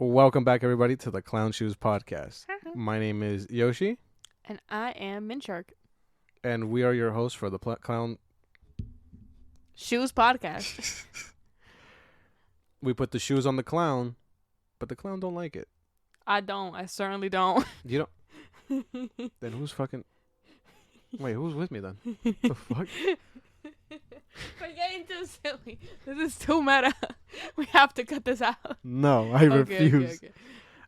Welcome back, everybody, to the Clown Shoes Podcast. My name is Yoshi. And I am Minshark. And we are your hosts for the Clown Shoes Podcast. We put the shoes on the clown, but the clown don't like it. I don't. I certainly don't. You don't? Then who's fucking... Wait, who's with me then? The fuck? We're getting too silly. This is too meta. We have to cut this out. No, I refuse. Okay.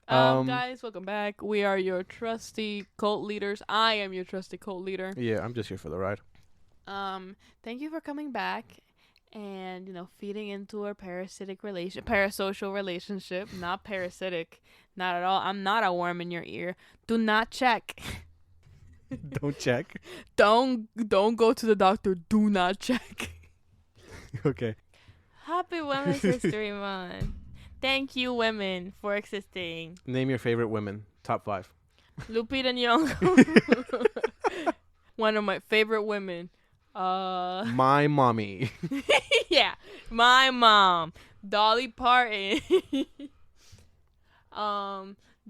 Guys, welcome back. We are your trusty cult leaders. I am your trusty cult leader. Yeah, I'm just here for the ride. Thank you for coming back and, feeding into our parasocial relationship. Not parasitic. Not at all. I'm not a worm in your ear. Do not check. Don't check. Don't go to the doctor. Do not check. Okay. Happy Women's History Month. Thank you, women, for existing. Name your favorite women. Top 5. Lupita Nyong'o. One of my favorite women. My mommy. Yeah, my mom. Dolly Parton.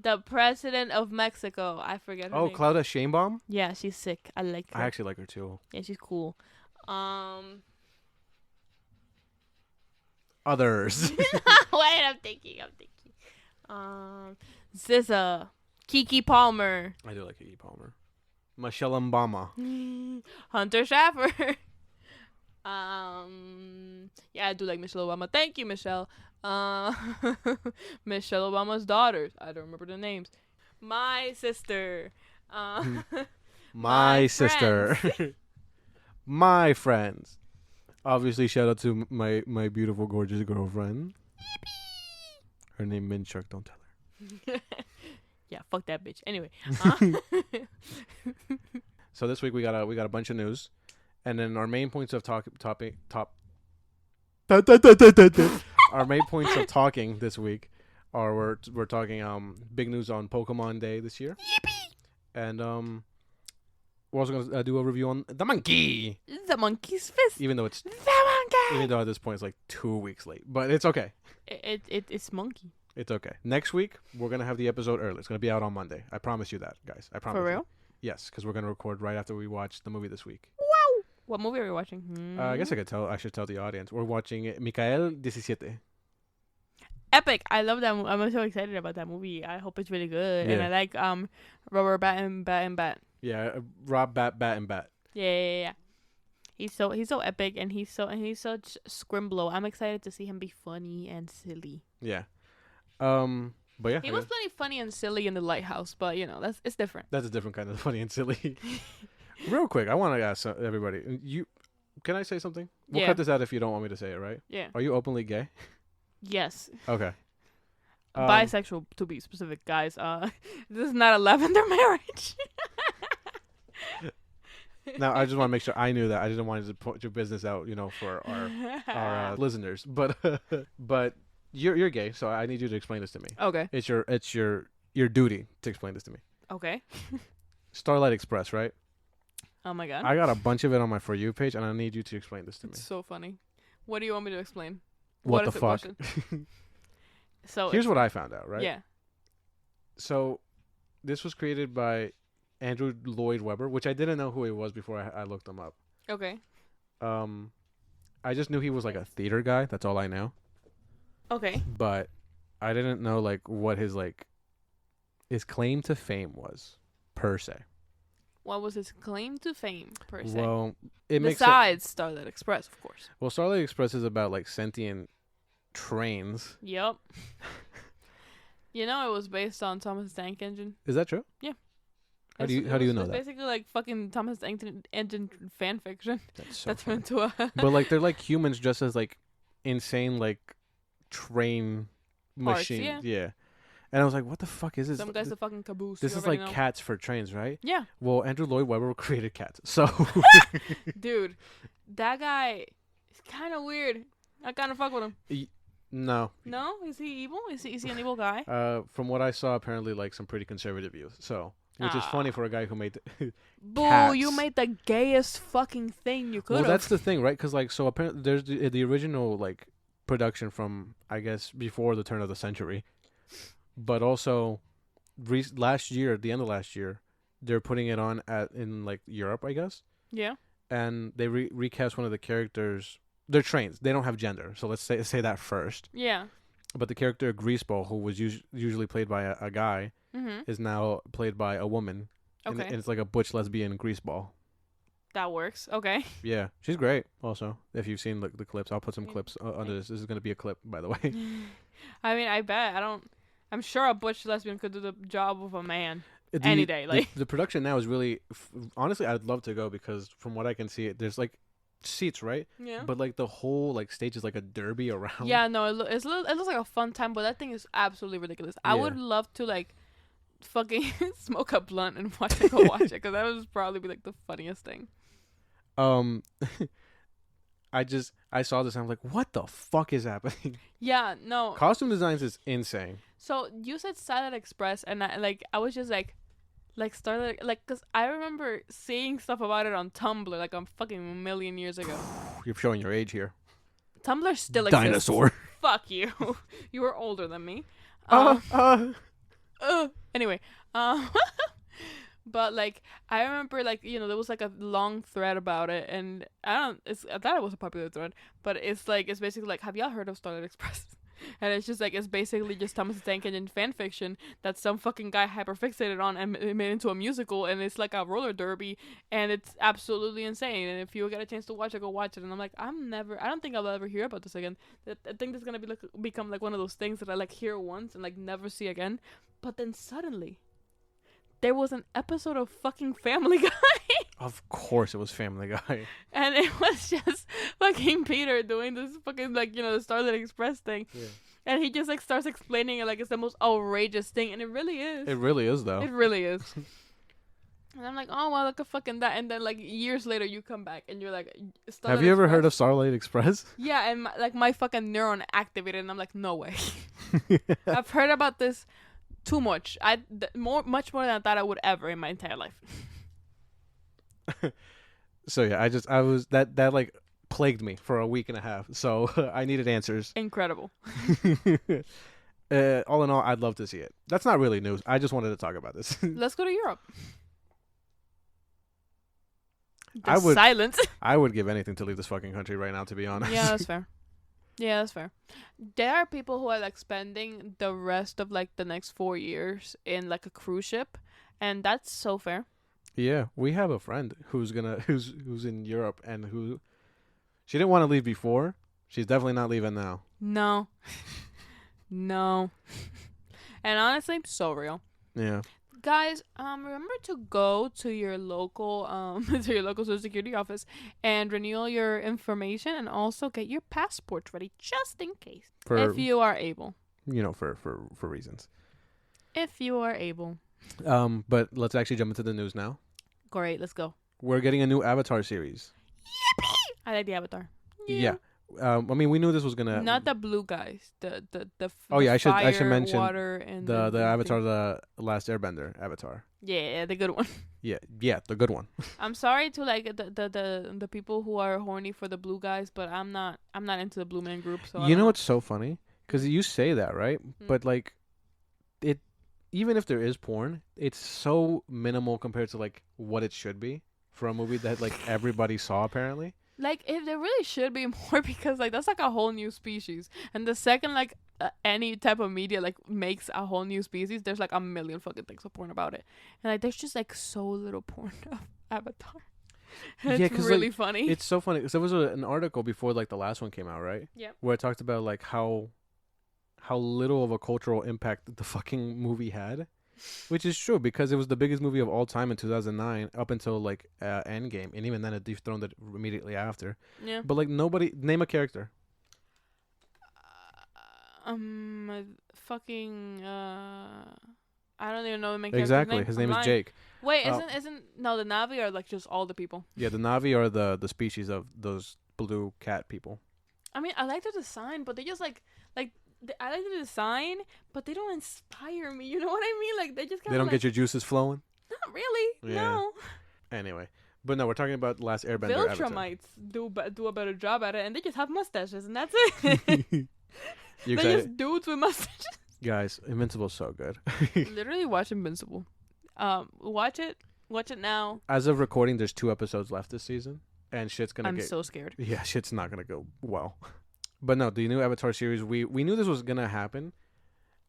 The president of Mexico. I forget her name. Claudia Sheinbaum? Yeah, she's sick. I like her. I actually like her too. Yeah, she's cool. Others. Wait, I'm thinking. SZA. Keke Palmer. I do like Keke Palmer. Michelle Obama. Hunter Schaffer. Yeah, I do like Michelle Obama. Thank you, Michelle. Michelle Obama's daughters. I don't remember the names. My sister. My sister. My friends. Obviously, shout out to my beautiful, gorgeous girlfriend. Her name Minshark. Don't tell her. Yeah, fuck that bitch. Anyway. So this week we got a bunch of news, and then our main points of our main points of talking this week are we're talking big news on Pokémon Day this year. Yippee! And we're also gonna do a review on the monkey. The monkey's fist. Even though the monkey. Even though at this point it's like 2 weeks late, but it's okay. It's monkey. It's okay. Next week we're gonna have the episode early. It's gonna be out on Monday. I promise you that, guys. I promise. For real? You. Yes, because we're gonna record right after we watch the movie this week. Wow. What movie are we watching? I guess I should tell the audience. We're watching Mikael 17. Epic. I love that. I'm so excited about that movie. I hope it's really good. Yeah. And I like Robert Bat. Yeah, Rob Bat and Bat. Yeah. He's so epic and he's such scrimblow. I'm excited to see him be funny and silly. Yeah. But yeah. He was plenty funny and silly in The Lighthouse, but it's different. That's a different kind of funny and silly. Real quick, I want to ask everybody. Can I say something? We'll cut this out if you don't want me to say it, right? Yeah. Are you openly gay? Yes. Okay. Bisexual, to be specific, guys. This is not a lavender marriage. Now, I just want to make sure I knew that. I didn't want to put your business out, for our listeners. But you're gay, so I need you to explain this to me. Okay. It's your duty to explain this to me. Okay. Starlight Express, right? Oh my god. I got a bunch of it on my For You page, and I need you to explain this to me. It's so funny. What do you want me to explain? What the fuck? So here's what I found out, right? Yeah. So this was created by Andrew Lloyd Webber, which I didn't know who he was before I looked him up. Okay. I just knew he was like a theater guy. That's all I know. Okay. But I didn't know what his claim to fame was per se. What was his claim to fame per se? Well, it makes besides Starlight Express, of course. Well, Starlight Express is about sentient trains. Yep. It was based on Thomas the Tank Engine. Is that true? Yeah. How do you know that? Basically like fucking Thomas the Tank Engine fan fiction. That's funny. meant to But they're like humans just as insane train machines. Parts, yeah. And I was like, what the fuck is this? Some guy's a fucking caboose. This is like cats for trains, right? Yeah. Well, Andrew Lloyd Webber created cats. So dude, that guy is kind of weird. I kind of fuck with him. No. No? Is he evil? Is he an evil guy? From what I saw, apparently some pretty conservative views. So, which is funny for a guy who made Boo, cats. You made the gayest fucking thing you could have. Well, that's the thing, right? Because so apparently there's the original production from, I guess, before the turn of the century. but also last year, at the end of last year, they're putting it on in like Europe, I guess. Yeah. And they recast one of the characters. They're trains. They don't have gender. So let's say that first. Yeah. But the character Greaseball, who was usually played by a guy, is now played by a woman. Okay. And it's like a butch lesbian Greaseball. That works. Okay. Yeah, she's great. Also, if you've seen the clips, I'll put some clips under this. This is gonna be a clip, by the way. I mean, I bet. I'm sure a butch lesbian could do the job of a man any day. Like the production now is really, honestly, I'd love to go because from what I can see, there's like seats, right? Yeah. But like the whole like stage is like a derby around. Yeah. No, it looks like a fun time, but that thing is absolutely ridiculous. I would love to like fucking smoke a blunt and watch it because that would probably be like the funniest thing. I saw this and I'm like, what the fuck is happening? Yeah, no. Costume designs is insane. So you said Starlight Express, and I was just like Starlight, like, cause I remember seeing stuff about it on Tumblr, like a fucking million years ago. You're showing your age here. Tumblr still exists. Dinosaur. Fuck you. You were older than me. Anyway, but like I remember, like, you know, there was like a long thread about it, and I thought it was a popular thread, but it's basically like, have y'all heard of Starlight Express? And it's just like, it's basically just Thomas the Tank Engine fan fiction that some fucking guy hyperfixated on and made into a musical, and it's like a roller derby, and it's absolutely insane. And if you get a chance to watch it, go watch it. And I'm like, I don't think I'll ever hear about this again. I think this is gonna become like one of those things that I like hear once and like never see again. But then suddenly, there was an episode of fucking Family Guy. Of course it was Family Guy. And it was just fucking Peter doing this fucking, like, you know, the Starlight Express thing. Yeah. And he just, like, starts explaining it like it's the most outrageous thing. And it really is. It really is, though. It really is. And I'm like, oh, well, look at fucking that. And then, like, years later, you come back and you're like, Starlight Have you ever Express? heard of Starlight Express? Yeah, and, my fucking neuron activated. And I'm like, no way. I've heard about this too much. Much more than I thought I would ever in my entire life. So yeah, I was that like plagued me for a week and a half. So I needed answers. Incredible. All in all, I'd love to see it. That's not really news. I just wanted to talk about this. Let's go to Europe. Silence. I would give anything to leave this fucking country right now, to be honest. Yeah, that's fair. Yeah, that's fair. There are people who are like spending the rest of like the next 4 years in like a cruise ship, and that's so fair. Yeah, we have a friend who's in Europe, and she didn't want to leave before. She's definitely not leaving now. No. No. And honestly, so real. Yeah. Guys, remember to go to your local Social Security office and renew your information, and also get your passports ready just in case, if you are able. You know, for reasons. If you are able. But let's actually jump into the news now. Great, let's go. We're getting a new Avatar series. Yippee! I like the Avatar. Yeah. I mean, we knew this was gonna. Not the blue guys. The I should mention water, and the Avatar, the Last Airbender Avatar. Yeah, the good one. Yeah, the good one. I'm sorry to like the people who are horny for the blue guys, but I'm not into the blue man group. So you know what's so funny? Because you say that, right? Mm-hmm. But like, even if there is porn, it's so minimal compared to like what it should be for a movie that like everybody saw apparently. Like, if there really should be more, because like that's like a whole new species, and the second like any type of media like makes a whole new species, there's like a million fucking things of porn about it, and like there's just like so little porn of Avatar. It's really like, funny. It's so funny because there was an article before like the last one came out, right? Yeah. Where it talked about like how little of a cultural impact the fucking movie had. Which is true, because it was the biggest movie of all time in 2009 up until like Endgame, and even then it dethroned it immediately after. Yeah. But like nobody name a character. Fucking I don't even know the main character's exactly. name. His name is Jake. Wait, isn't the Na'vi are like just all the people? Yeah, the Na'vi are the species of those blue cat people. I mean, I like the design, but they just like. I like the design, but they don't inspire me. You know what I mean? Like they just. They don't get your juices flowing. Not really. Yeah. No. Anyway, but no, we're talking about Last Airbender. Viltrumites do a better job at it, and they just have mustaches, and that's it. They're just dudes with mustaches. Guys, Invincible's so good. Literally watch Invincible. Watch it. Watch it now. As of recording, there's 2 episodes left this season, and shit's gonna I'm get. so scared. Yeah, shit's not gonna go well. But no, the new Avatar series, we knew this was gonna happen.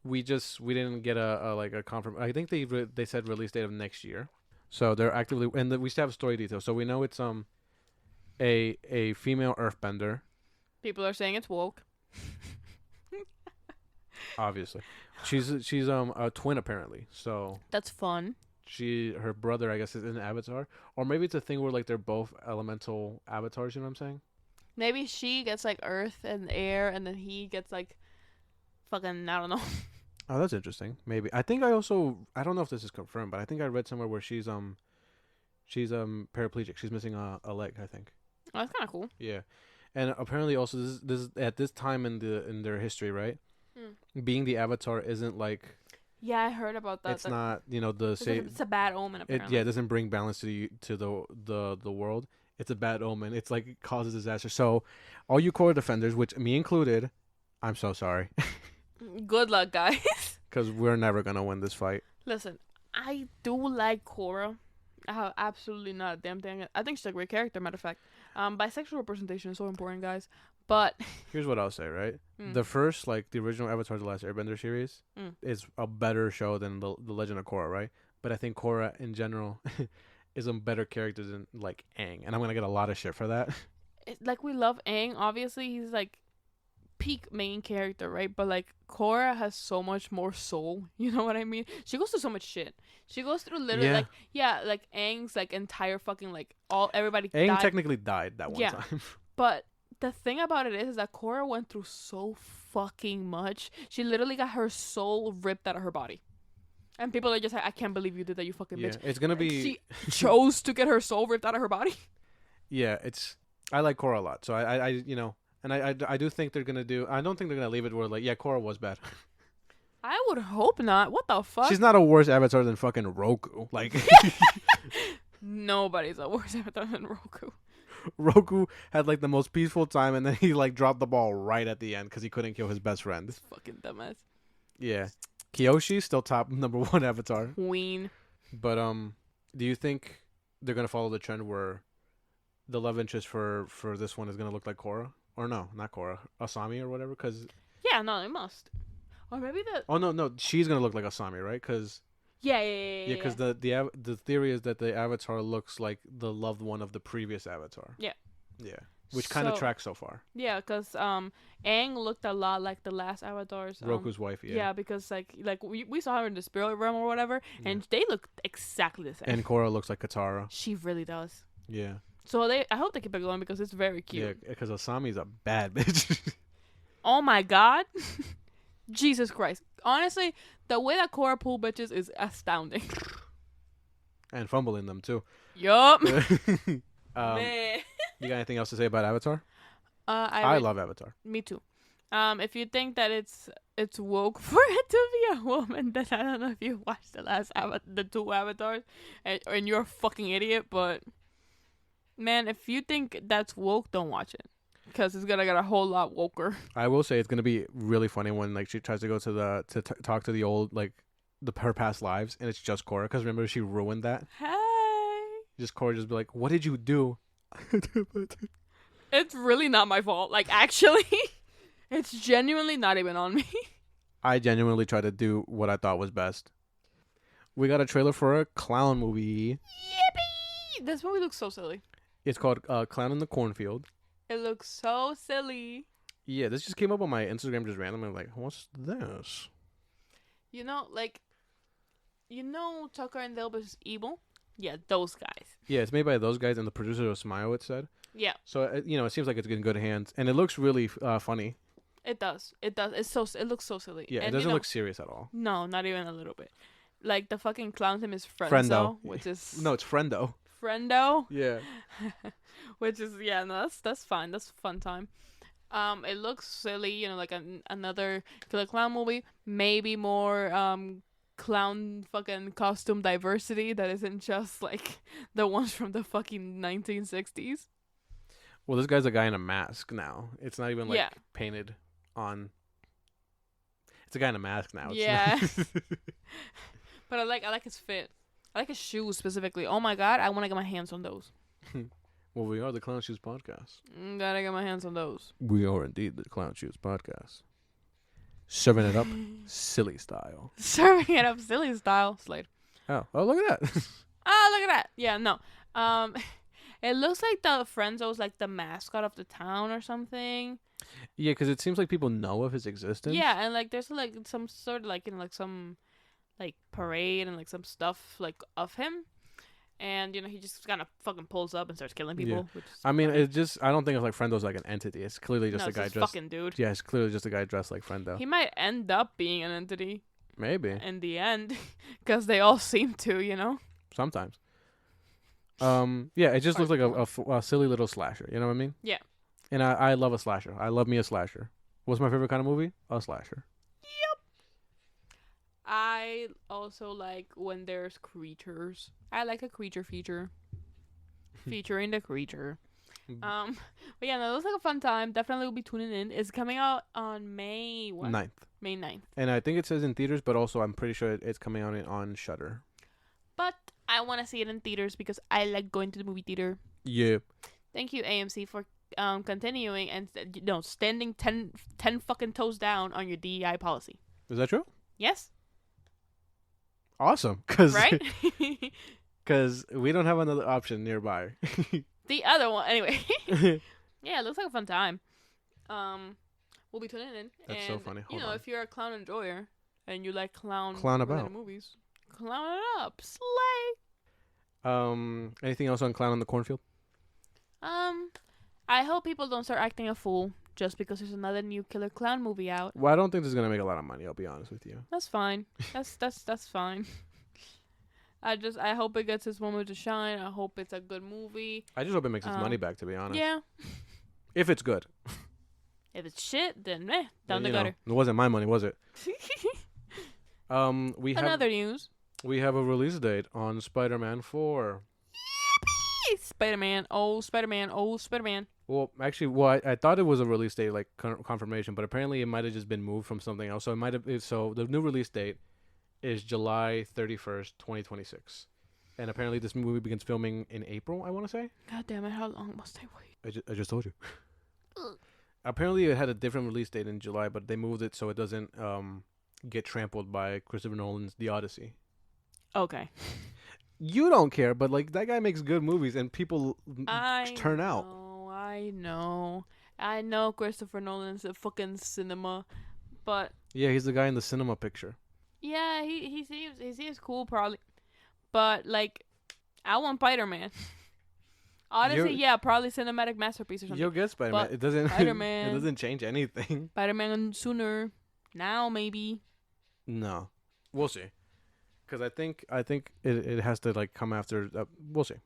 We didn't get a confirm. I think they said release date of next year. So they're actively, and we still have story details. So we know it's a female Earthbender, People are saying it's woke. obviously. She's a twin apparently. So That's fun. her brother, I guess, is an Avatar, or maybe it's a thing where like they're both elemental avatars. You know what I'm saying? Maybe she gets like earth and air, and then he gets like fucking, I don't know. Oh, that's interesting. Maybe I think I don't know if this is confirmed, but I think I read somewhere where she's paraplegic. She's missing a leg, I think. Oh, that's kind of cool. Yeah, and apparently also this at this time in their history, right? Being the Avatar isn't like. Yeah, I heard about that. It's not, it's a bad omen. Apparently, it doesn't bring balance to the world. It's a bad omen. It's like it causes disaster. So, all you core defenders, which me included, I'm so sorry. Good luck, guys. Because we're never gonna win this fight. Listen, I do like Korra. Absolutely not a damn thing. I think she's a great character. Matter of fact, bisexual representation is so important, guys. But here's what I'll say, right? The first, like the original Avatar: The Last Airbender series, is a better show than the Legend of Korra, right? But I think Korra in general is a better character than like Aang, and I'm gonna get a lot of shit for that. Like we love Aang, obviously he's like peak main character, right? But like Korra has so much more soul. You know what I mean? She goes through so much shit. She goes through literally like Aang's like entire fucking like everybody. Aang died. technically died that one time. But the thing about it is that Korra went through so fucking much. She literally got her soul ripped out of her body. And people are just like, I can't believe you did that, you fucking bitch. It's gonna be. She chose to get her soul ripped out of her body. Yeah, I like Korra a lot, so I and I do think they're gonna do. I don't think they're gonna leave it where like, yeah, Korra was bad. I would hope not. What the fuck? She's not a worse Avatar than fucking Roku. Like nobody's a worse Avatar than Roku. Roku had like the most peaceful time, and then he like dropped the ball right at the end because he couldn't kill his best friend. This fucking dumbass. Yeah, Kyoshi still top number 1 Avatar. Queen. But do you think they're gonna follow the trend where the love interest for this one is gonna look like Korra? Or no, not Korra, Asami or whatever? Cause yeah, no, they must. Or maybe the. Oh no, she's gonna look like Asami, right? Cause yeah. Because the theory is that the Avatar looks like the loved one of the previous Avatar. Yeah, which kind of tracks so far. Yeah, because Aang looked a lot like the last Avatars. Roku's wife. Yeah, because like we saw her in the spirit realm or whatever, and they look exactly the same. And Korra looks like Katara. She really does. Yeah. So I hope they keep it going because it's very cute. Yeah, because Asami's a bad bitch. Oh my god. Jesus Christ. Honestly, the way that Korra pull bitches is astounding. And fumbling them too. Yup. You got anything else to say about Avatar? I love Avatar. Me too. If you think that it's woke for it to be a woman, then I don't know if you watched the 2 Avatars, and you're a fucking idiot. But man, if you think that's woke, don't watch it. Because it's gonna get a whole lot woker. I will say it's gonna be really funny when like she tries to go to talk to the old like her past lives, and it's just Korra. Because remember she ruined that. Hey. Just Korra just be like, "What did you do?" It's really not my fault. Like actually, it's genuinely not even on me. I genuinely tried to do what I thought was best. We got a trailer for a clown movie. Yippee! This movie looks so silly. It's called Clown in the Cornfield. It looks so silly. Yeah, this just came up on my Instagram just randomly. I'm like, what's this? Tucker and Dale vs. Evil? Yeah, those guys. Yeah, it's made by those guys and the producer of Smile, it said. Yeah. So, it seems like it's in good hands. And it looks really funny. It does. It looks so silly. Yeah, and it doesn't look serious at all. No, not even a little bit. Like, the fucking clown's name is Friendo. Which is... No, it's Friendo. Friendo? Yeah. Which is, that's fine. That's a fun time. It looks silly, like another Killer Clown movie. Maybe more clown fucking costume diversity that isn't just like the ones from the fucking 1960s. Well, this guy's a guy in a mask now. It's not even like painted on. It's a guy in a mask now. It's Yeah. not- But I like his fit. I like his shoes specifically. Oh my god, I want to get my hands on those. Well, we are the Clown Shoes Podcast. Gotta get my hands on those. We are indeed the Clown Shoes Podcast. Serving it up silly style. Serving it up silly style. Slade. Oh, look at that. Oh, look at that. Yeah, no. It looks like the Frienzo's like the mascot of the town or something. Yeah, because it seems like people know of his existence. Yeah, and like there's like some sort of like like some like parade and like some stuff like of him. And, he just kind of fucking pulls up and starts killing people. Yeah. Which is I mean, funny. I don't think of like Friendo's like an entity. It's clearly just No, a it's guy this dressed. fucking dude. Yeah, it's clearly just a guy dressed like Friendo. He might end up being an entity Maybe. in the end, because they all seem to. Sometimes. Yeah, it just looks like a silly little slasher. You know what I mean? Yeah. And I love a slasher. I love me a slasher. What's my favorite kind of movie? A slasher. I also like when there's creatures. I like a creature feature. Featuring the creature. But yeah, no, it looks like a fun time. Definitely will be tuning in. It's coming out on May 9th. May 9th. And I think it says in theaters, but also I'm pretty sure it's coming out on Shudder. But I want to see it in theaters because I like going to the movie theater. Yeah. Thank you, AMC, for continuing and standing 10 fucking toes down on your DEI policy. Is that true? Yes. Awesome. Cause, Right? Because we don't have another option nearby. The other one, anyway. Yeah, it looks like a fun time. We'll be tuning in. That's so funny. Hold on. If you're a clown enjoyer and you like Clown related about. movies, clown it up, slay. Anything else on Clown on the Cornfield? I hope people don't start acting a fool just because there's another new Killer Clown movie out. Well, I don't think this is gonna make a lot of money. I'll be honest with you. That's fine. That's fine. I hope it gets its moment to shine. I hope it's a good movie. I just hope it makes its money back. To be honest. Yeah. If it's good. If it's shit, then down the You gutter. know, it wasn't my money, was it? We have Another news. we have a release date on Spider-Man 4. Spider-Man, oh Spider-Man, oh Spider-Man. Well, actually, I thought it was a release date, like confirmation, but apparently it might have just been moved from something else. So it might have. So the new release date is July 31st, 2026, and apparently this movie begins filming in April. I want to say. God damn it! How long must I wait? I just told you. Apparently, it had a different release date in July, but they moved it so it doesn't get trampled by Christopher Nolan's The Odyssey. Okay. You don't care, but like that guy makes good movies, and people turn out. I know Christopher Nolan's a fucking cinema, but Yeah, he's the guy in the cinema picture. yeah, he seems cool probably, but like, I want Spider-Man. Odyssey, yeah, probably cinematic masterpiece or something. You'll get Spider-Man. But It doesn't. Spider-Man. It doesn't change anything. Spider-Man sooner, now maybe. No, we'll see. Because I think it has to like come after. We'll see.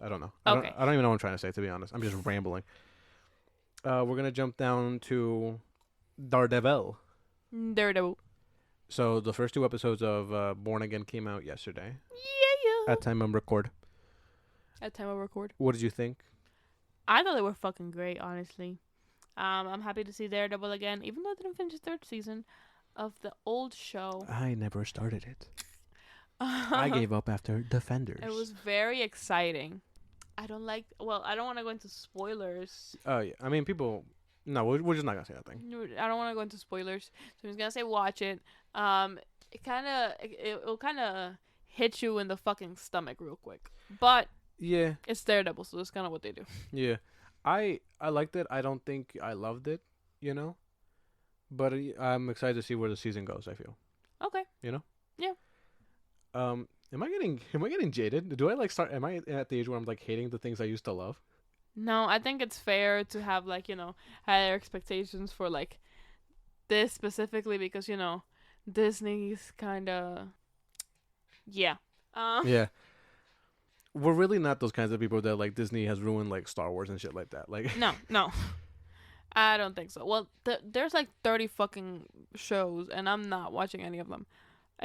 I don't know. Okay. I don't even know what I'm trying to say, to be honest. I'm just rambling. We're gonna jump down to Daredevil. Daredevil. So the first 2 episodes of Born Again came out yesterday. Yeah. At time of record. At time of record. What did you think? I thought they were fucking great, honestly. I'm happy to see Daredevil again, even though I didn't finish the 3rd season of the old show. I never started it. I gave up after Defenders. It was very exciting. I don't want to go into spoilers. Oh yeah, I mean people. No, we're just not gonna say that thing. I don't want to go into spoilers, so I'm just gonna say watch it. It'll kind of hit you in the fucking stomach real quick, but Yeah. it's Daredevil, so that's kind of what they do. Yeah, I liked it. I don't think I loved it, but I'm excited to see where the season goes. I feel. Okay. Yeah. Yeah. Am I getting jaded? Do I like start? Am I at the age where I'm like hating the things I used to love? No, I think it's fair to have like higher expectations for like this specifically because Disney's kind of yeah. Yeah. We're really not those kinds of people that like Disney has ruined like Star Wars and shit like that. Like No. I don't think so. Well, there's like 30 fucking shows, and I'm not watching any of them.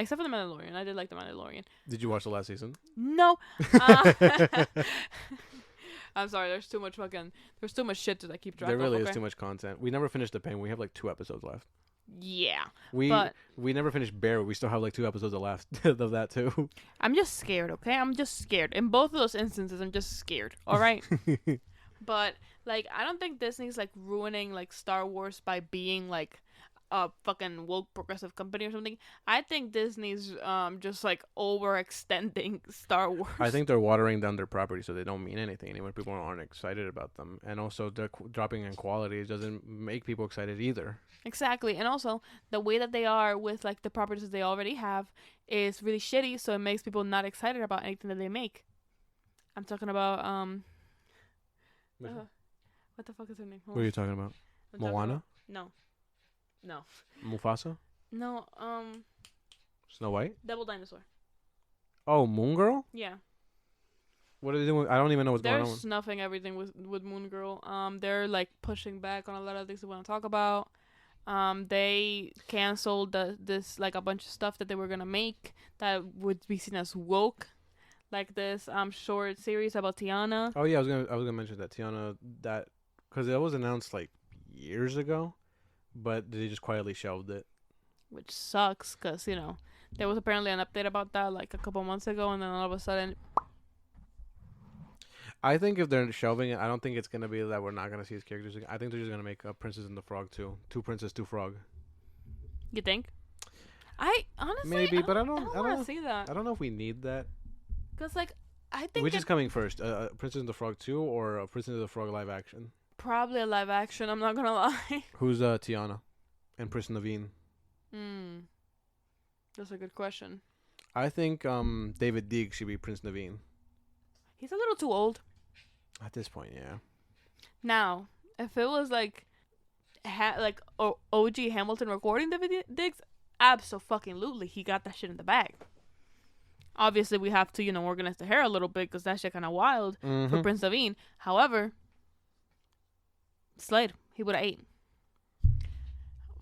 Except for The Mandalorian. I did like The Mandalorian. Did you watch the last season? No. I'm sorry. There's too much shit to keep track of. There really is too much content. We never finished The Penguin. We have like 2 episodes left. Yeah. We But we never finished Bear. We still have like 2 episodes left of that too. I'm just scared, okay? I'm just scared. In both of those instances, I'm just scared. All right. But like, I don't think Disney's like ruining like Star Wars by being like a fucking woke progressive company or something. I think Disney's just like overextending Star Wars. I think they're watering down their property so they don't mean anything anymore. People aren't excited about them, and also they're dropping in quality. It doesn't make people excited either. Exactly. And also the way that they are with like the properties that they already have is really shitty, so it makes people not excited about anything that they make. I'm talking about what the fuck is her name? What are you talking about? I'm talking Moana? about- No. No. Mufasa? No, Snow White? Devil Dinosaur. Oh, Moon Girl? Yeah. What are they doing? I don't even know what's They're going on. snuffing everything with Moon Girl. They're like pushing back on a lot of things they want to talk about. They canceled this like a bunch of stuff that they were gonna make that would be seen as woke, like this short series about Tiana. Oh yeah, I was gonna mention that Tiana, that because it was announced like years ago, but they just quietly shelved it. Which sucks because there was apparently an update about that like a couple months ago, and then all of a sudden I think if they're shelving it, I don't think it's gonna be that we're not gonna see his characters again. I think they're just gonna make a Princess and the Frog too. 2 Princess, 2 Frog. you think. I honestly Maybe, but I don't want to know. see that I don't know if we need that. because like I think Which is coming first, Princess and the Frog 2 or Princess and the Frog live action? probably a live action. I'm not gonna lie. Who's Tiana and Prince Naveen? That's a good question. I think David Deeg should be Prince Naveen. He's a little too old. At this point, yeah. Now, if it was like OG Hamilton recording the digs, absolutely, he got that shit in the bag. Obviously, we have to organize the hair a little bit because that shit kind of wild for Prince Naveen. However, Slade, he would have ate.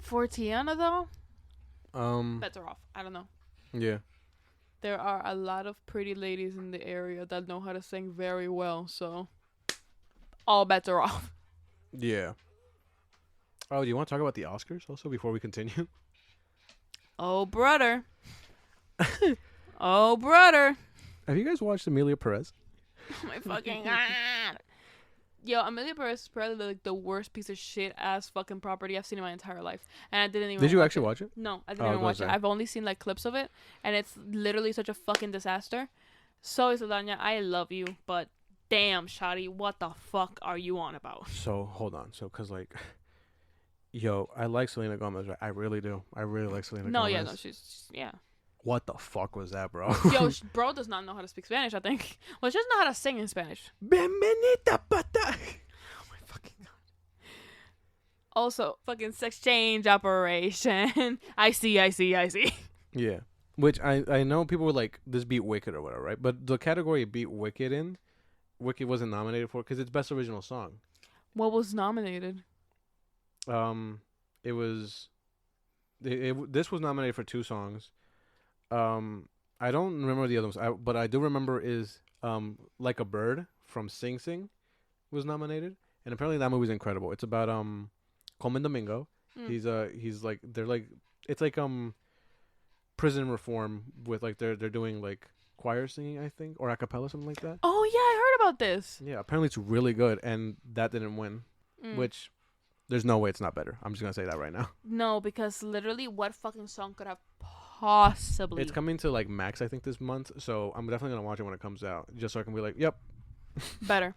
For Tiana though, bets are off. I don't know. Yeah. There are a lot of pretty ladies in the area that know how to sing very well, so all bets are off. Yeah. Oh, do you want to talk about the Oscars also before we continue? Oh, brother. Oh, brother. Have you guys watched Emilia Perez? Oh, my fucking God. Yo, Amelia Perez is probably like the worst piece of shit ass fucking property I've seen in my entire life. And I didn't even Did you actually watch it? No, I didn't even watch it. I've only seen like clips of it, and it's literally such a fucking disaster. So, Isadanya, I love you, but damn, Shadi, what the fuck are you on about? So, hold on. So, because like, yo, I like Selena Gomez, right? I really do. I really like Selena Gomez. No, yeah, no, she's yeah. What the fuck was that, bro? Yo, bro does not know how to speak Spanish, I think. Well, she doesn't know how to sing in Spanish. Bienvenida, pata. Oh my fucking God. Also, fucking sex change operation. I see. Yeah. Which I know people were like, this beat Wicked or whatever, right? But the category it beat Wicked in, Wicked wasn't nominated for because it's Best Original Song. What was nominated? It was... this was nominated for 2 songs. I don't remember the other ones, but I do remember is Like a Bird from Sing Sing was nominated, and apparently that movie's incredible. It's about Colman Domingo. He's like it's like prison reform with like they're doing like choir singing, I think, or a cappella, something like that. Oh yeah, I heard about this. Yeah, apparently it's really good, and that didn't win, which there's no way it's not better. I'm just gonna say that right now. No, because literally, what fucking song could have possibly? It's coming to like Max, I think, this month, so I'm definitely gonna watch it when it comes out, just so I can be like, yep. Better.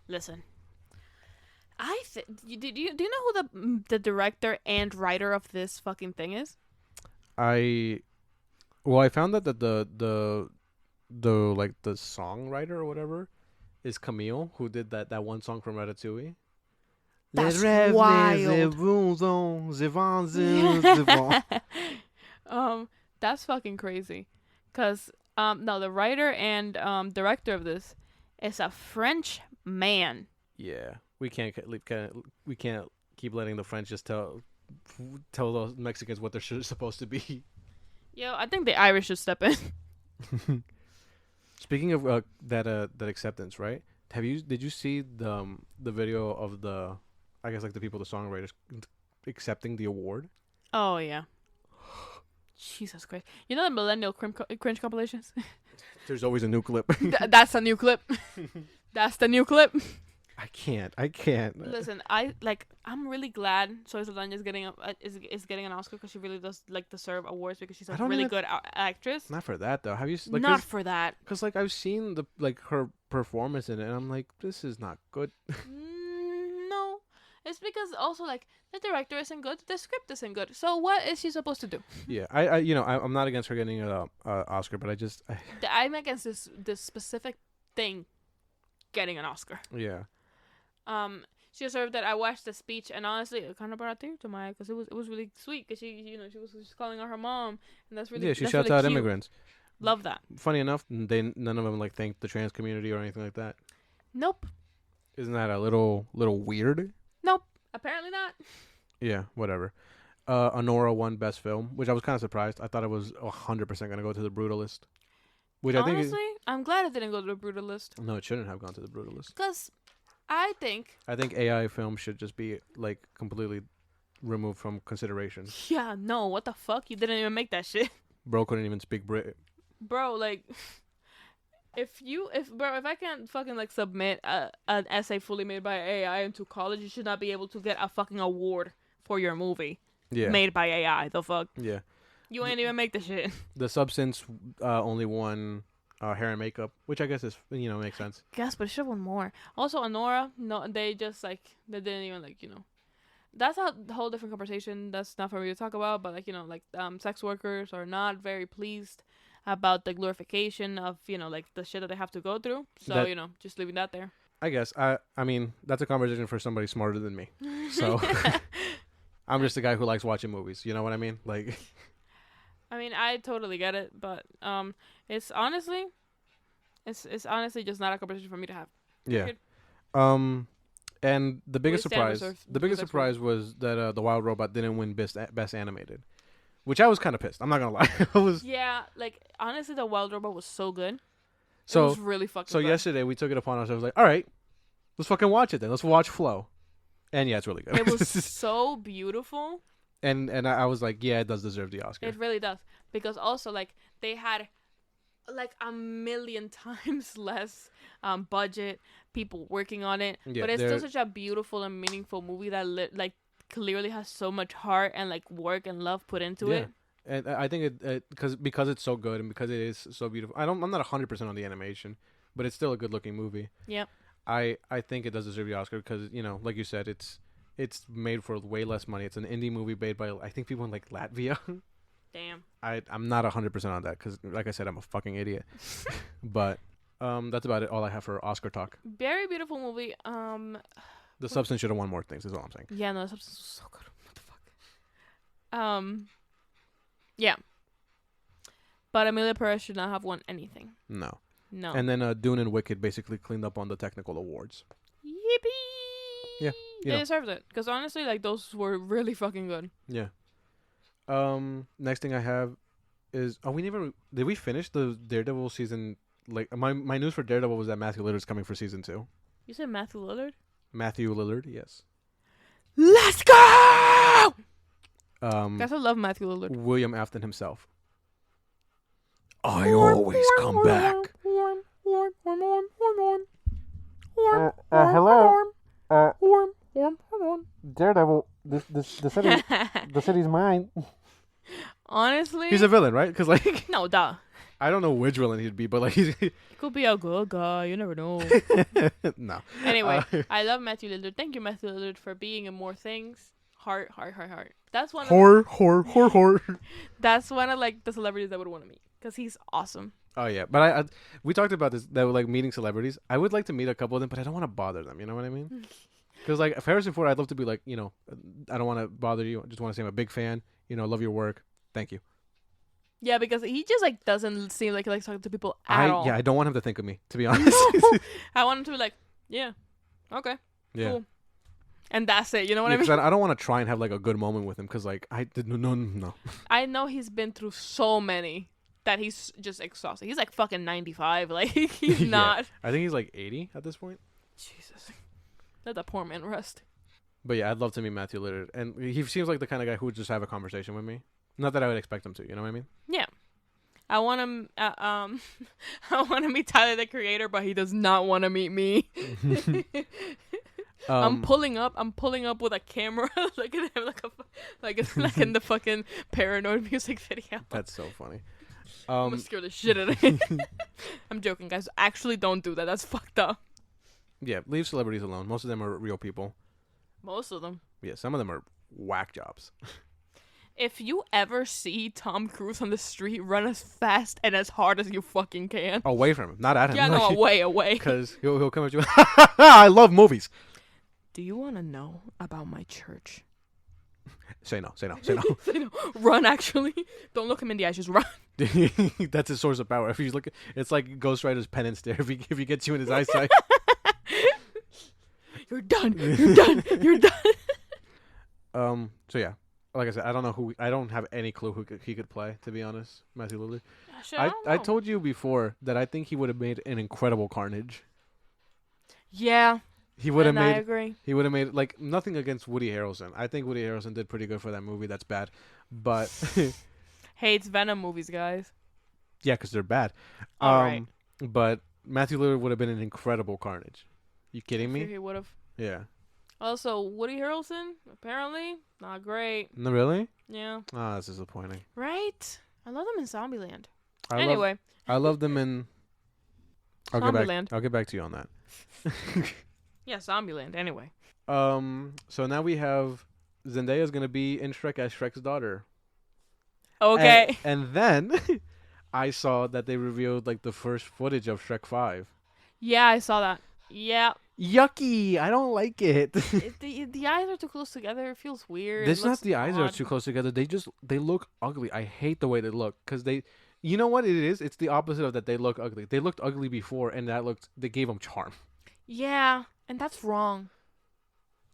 Listen. Do you know who the director and writer of this fucking thing is? I found that the like the songwriter or whatever is Camille, who did that one song from Ratatouille. That's wild. That's fucking crazy. Cause no, the writer and director of this is a French man. Yeah, we can't keep letting the French just tell those Mexicans what they're supposed to be. Yo, I think the Irish should step in. Speaking of that acceptance, right? Did you see the video of the, I guess like the people, the songwriters accepting the award. Oh yeah. Jesus Christ! You know the millennial cringe compilations? There's always a new clip. That's a new clip. That's the new clip. I can't. Listen, I'm really glad Zoe Saldana is getting is getting an Oscar because she really does like deserve awards because she's a really good actress. Not for that though. Have you like, not for that? Because like I've seen the like her performance in it, and I'm like, this is not good. No, it's because also like the director isn't good, the script isn't good. So what is she supposed to do? Yeah, I'm not against her getting an Oscar, but I'm against this specific thing getting an Oscar. Yeah. She deserved that. I watched the speech, and honestly, it kind of brought a tear to my eye because it was really sweet. Because she was just calling out her mom, and that's really she that's shouts really out cute. immigrants. Love that. Funny enough, none of them like thanked the trans community or anything like that. Nope. Isn't that a little weird? Nope. Apparently not. Yeah, whatever. Anora won Best Film, which I was kind of surprised. I thought it was 100% going to go to The Brutalist. Which honestly, I'm glad it didn't go to The Brutalist. No, it shouldn't have gone to The Brutalist. Because I think AI film should just be like completely removed from consideration. Yeah, no, what the fuck? You didn't even make that shit. Bro couldn't even speak Brit. Bro, like, if I can't fucking like submit an essay fully made by AI into college, you should not be able to get a fucking award for your movie. Yeah. Made by AI. The fuck. Yeah. You ain't even make the shit. The Substance only won hair and makeup, which I guess is makes sense. Guess, but it should have won more. Also, Anora, no, they just like they didn't even like That's a whole different conversation. That's not for me to talk about. But sex workers are not very pleased about the glorification of the shit that they have to go through. So just leaving that there. I guess I mean that's a conversation for somebody smarter than me. So I'm just a guy who likes watching movies. You know what I mean? Like. I mean, I totally get it, but it's honestly just not a conversation for me to have. Yeah. And the biggest surprise was that the Wild Robot didn't win best animated, which I was kind of pissed. I'm not gonna lie. Yeah, like honestly, the Wild Robot was so good. So it was really fucking. So good. Yesterday we took it upon ourselves. Like, all right, let's fucking watch it then. Let's watch Flow. And yeah, it's really good. It was so beautiful. And I was like, yeah, it does deserve the Oscar. It really does. Because also, like, they had, like, 1,000,000 times less budget, people working on it. Yeah, but it's still such a beautiful and meaningful movie that, clearly has so much heart and, like, work and love put into it. And I think because it's so good and because it is so beautiful. I'm not 100% on the animation, but it's still a good-looking movie. Yeah. I think it does deserve the Oscar because, like you said, it's made for way less money. It's an indie movie made by, I think, people in, like, Latvia. Damn. I'm not 100% on that because, like I said, I'm a fucking idiot. But that's about it. All I have for Oscar talk. Very beautiful movie. The Substance should have won more things, is all I'm saying. Yeah, no, The Substance was so good. What the fuck? Yeah. But Emilia Perez should not have won anything. No. And then Dune and Wicked basically cleaned up on the technical awards. Yippee! Yeah. They deserved it. Because honestly, like, those were really fucking good. Yeah. Next thing I have is... Did we finish the Daredevil season? Like, my news for Daredevil was that Matthew Lillard's coming for season 2. You said Matthew Lillard? Matthew Lillard, yes. Let's go! Guys, I love Matthew Lillard. William Afton himself. I always come back. Hello. Daredevil. The city's mine. Honestly, he's a villain, right? Because no, duh. I don't know which villain he'd be, but he could be a good guy. You never know. No. Anyway, I love Matthew Lillard. Thank you, Matthew Lillard, for being in more things. Heart. That's one. Horror. That's one of the celebrities I would want to meet because he's awesome. Oh yeah, but we talked about this that meeting celebrities. I would like to meet a couple of them, but I don't want to bother them. You know what I mean? Because Harrison Ford, I'd love to be I don't want to bother you. I just want to say I'm a big fan. Love your work. Thank you. Yeah, because he just doesn't seem like he likes talking to people at all. Yeah, I don't want him to think of me, to be honest. I want him to be like, yeah, okay, cool. And that's it. You know what I mean? I don't want to try and have a good moment with him because no. I know he's been through so many that he's just exhausted. He's fucking 95. He's not. I think he's 80 at this point. Jesus. Let that poor man rest. But yeah, I'd love to meet Matthew Lillard, and he seems like the kind of guy who would just have a conversation with me. Not that I would expect him to. You know what I mean? Yeah. I want to I want to meet Tyler the Creator, but he does not want to meet me. I'm pulling up with a camera, like in in the fucking Paranoid music video. That's so funny. I'm gonna scare the shit out of him. I'm joking, guys. Actually, don't do that. That's fucked up. Yeah, leave celebrities alone. Most of them are real people. Most of them. Yeah, some of them are whack jobs. If you ever see Tom Cruise on the street, run as fast and as hard as you fucking can. Away from him, not at him. Yeah, no, away. Because he'll come at you. I love movies. Do you want to know about my church? Say no. Say no. Run, actually. Don't look him in the eyes. Just run. That's his source of power. If he's looking, it's like Ghost Rider's penance there. If he gets you in his eyesight, you're done. You're done. You're done. So yeah, like I said, I don't have any clue who he could play. To be honest, Matthew Lillard. I told you before that I think he would have made an incredible Carnage. Yeah. He would have made. I agree. He would have made like nothing against Woody Harrelson. I think Woody Harrelson did pretty good for that movie. That's bad, but hey, it's Venom movies, guys. Yeah, because they're bad. All right. But Matthew Lillard would have been an incredible Carnage. You kidding me? He would have. Yeah. Also, Woody Harrelson apparently not great. No, really? Yeah. Ah, that's disappointing. Right. I love him in Zombieland. I love them in. Zombieland. I'll get back to you on that. Yeah, Zombieland. Anyway. So now we have Zendaya's gonna be in Shrek as Shrek's daughter. Okay. And then I saw that they revealed like the first footage of Shrek 5. Yeah, I saw that. Yeah. Yucky! I don't like it. The eyes are too close together. It feels weird. It's not the eyes are too close together. They look ugly. I hate the way they look because they. You know what it is? It's the opposite of that. They look ugly. They looked ugly before, and they gave them charm. Yeah, and that's wrong.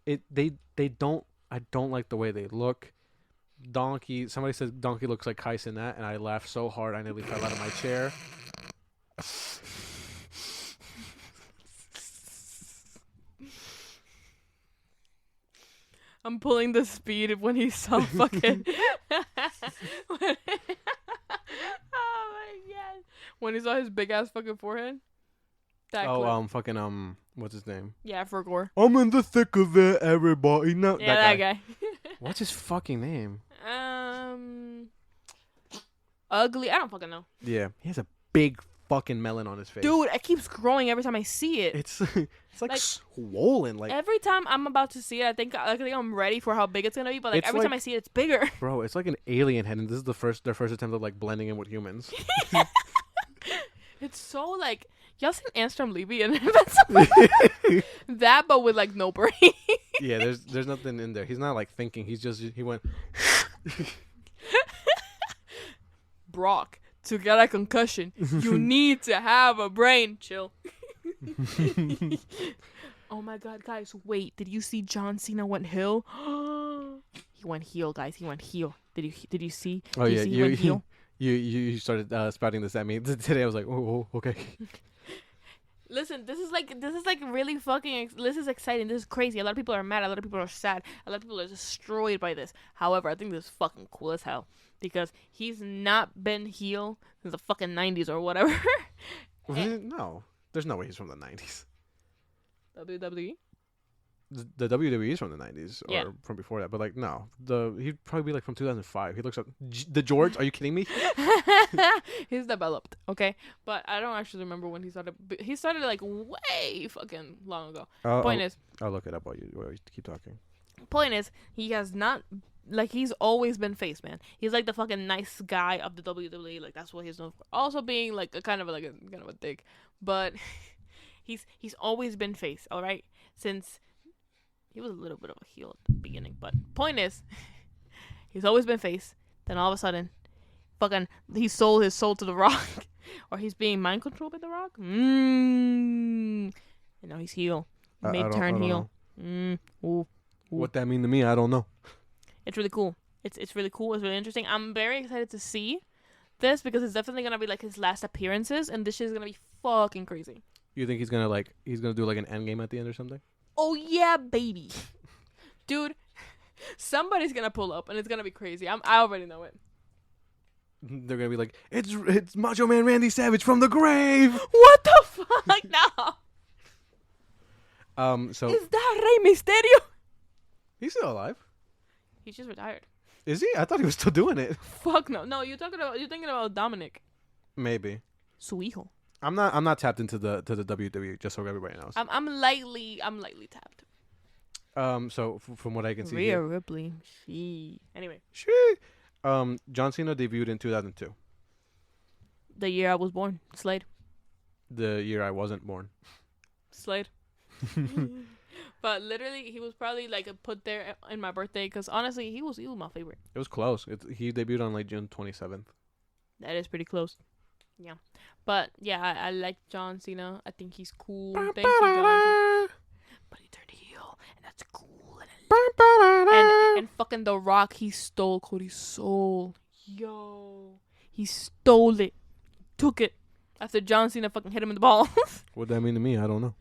They don't. I don't like the way they look. Donkey. Somebody said Donkey looks like Kai Cenat, and I laughed so hard I nearly fell out of my chair. I'm pulling the speed when he saw fucking. Oh my god! When he saw his big ass fucking forehead. Fucking what's his name? Yeah, Fergor. I'm in the thick of it, everybody. No, yeah, that guy. What's his fucking name? Ugly. I don't fucking know. Yeah, he has a big fucking melon on his face. Dude, it keeps growing every time I see it. It's like swollen. Like every time I'm about to see it, I think I'm ready for how big it's gonna be. But every time I see it, it's bigger. Bro, it's like an alien head, and this is their first attempt at like blending in with humans. It's so like y'all seen Amsterdam Levy and Invincible? That, but with like no brain. Yeah, there's nothing in there. He's not like thinking. He went. Brock, to get a concussion, you need to have a brain. Chill. Oh my god, guys, wait. Did you see John Cena went heel? He went heel, guys. He went heel. Did you see? Oh yeah, he went heel? You started spouting this at me today. I was like, oh okay. Listen, this is like really fucking. This is exciting. This is crazy. A lot of people are mad. A lot of people are sad. A lot of people are destroyed by this. However, I think this is fucking cool as hell because he's not been heel since the fucking 90s or whatever. No, there's no way he's from the 90s. WWE. The WWE is from the 90s yeah. or from before that, but like no, he'd probably be like from 2005. He looks like the George. Are you kidding me? He's developed, okay, but I don't actually remember when he started. He started like way fucking long ago. Point is, I'll look it up while you keep talking. Point is, he has not like he's always been face, man. He's like the fucking nice guy of the WWE. Like that's what he's known for. Also being like a kind of a dick, but he's always been face. All right, since. He was a little bit of a heel at the beginning, but point is, he's always been face. Then all of a sudden, fucking, he sold his soul to The Rock, or he's being mind controlled by The Rock. And now he's heel. Mid-turn heel. Ooh. What that mean to me, I don't know. It's really cool. It's really cool. It's really interesting. I'm very excited to see this because it's definitely gonna be like his last appearances, and this shit is gonna be fucking crazy. You think he's gonna do like an end game at the end or something? Oh yeah, baby. Dude, somebody's gonna pull up and it's gonna be crazy. I already know it. They're gonna be like, it's Macho Man Randy Savage from the grave. What the fuck? No. So Is that Rey Mysterio? he's still alive. He's just retired. Is he? I thought he was still doing it. Fuck no. No, you're thinking about Dominic. Maybe. Su hijo. I'm not tapped into the WWE, just so everybody knows. I'm lightly tapped. So from what I can see Rhea here, Ripley. Anyway. John Cena debuted in 2002, The year I was born. Slade. the year I wasn't born. Slade. But literally, he was probably like put there in my birthday because honestly, he was my favorite. It was close. He debuted on like June 27th. That is pretty close. Yeah. But yeah, I like John Cena. I think he's cool. Thank you, John. But he turned heel, and that's cool. And fucking The Rock, he stole Cody's soul. Yo. He stole it. Took it. After John Cena fucking hit him in the balls. What'd that mean to me? I don't know.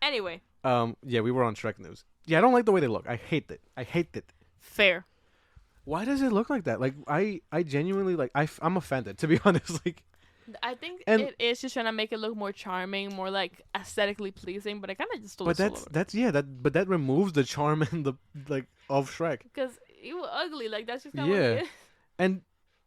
Anyway. Yeah, we were on Shrek news. Yeah, I don't like the way they look. I hate it. Fair. Why does it look like that? Like, I genuinely, like, I'm offended, to be honest. Like, I think it is just trying to make it look more charming, more, like, aesthetically pleasing, but I kind of just stole but that removes the charm and the, like, of Shrek. Because he was ugly. Like, that's just kind of what it is. And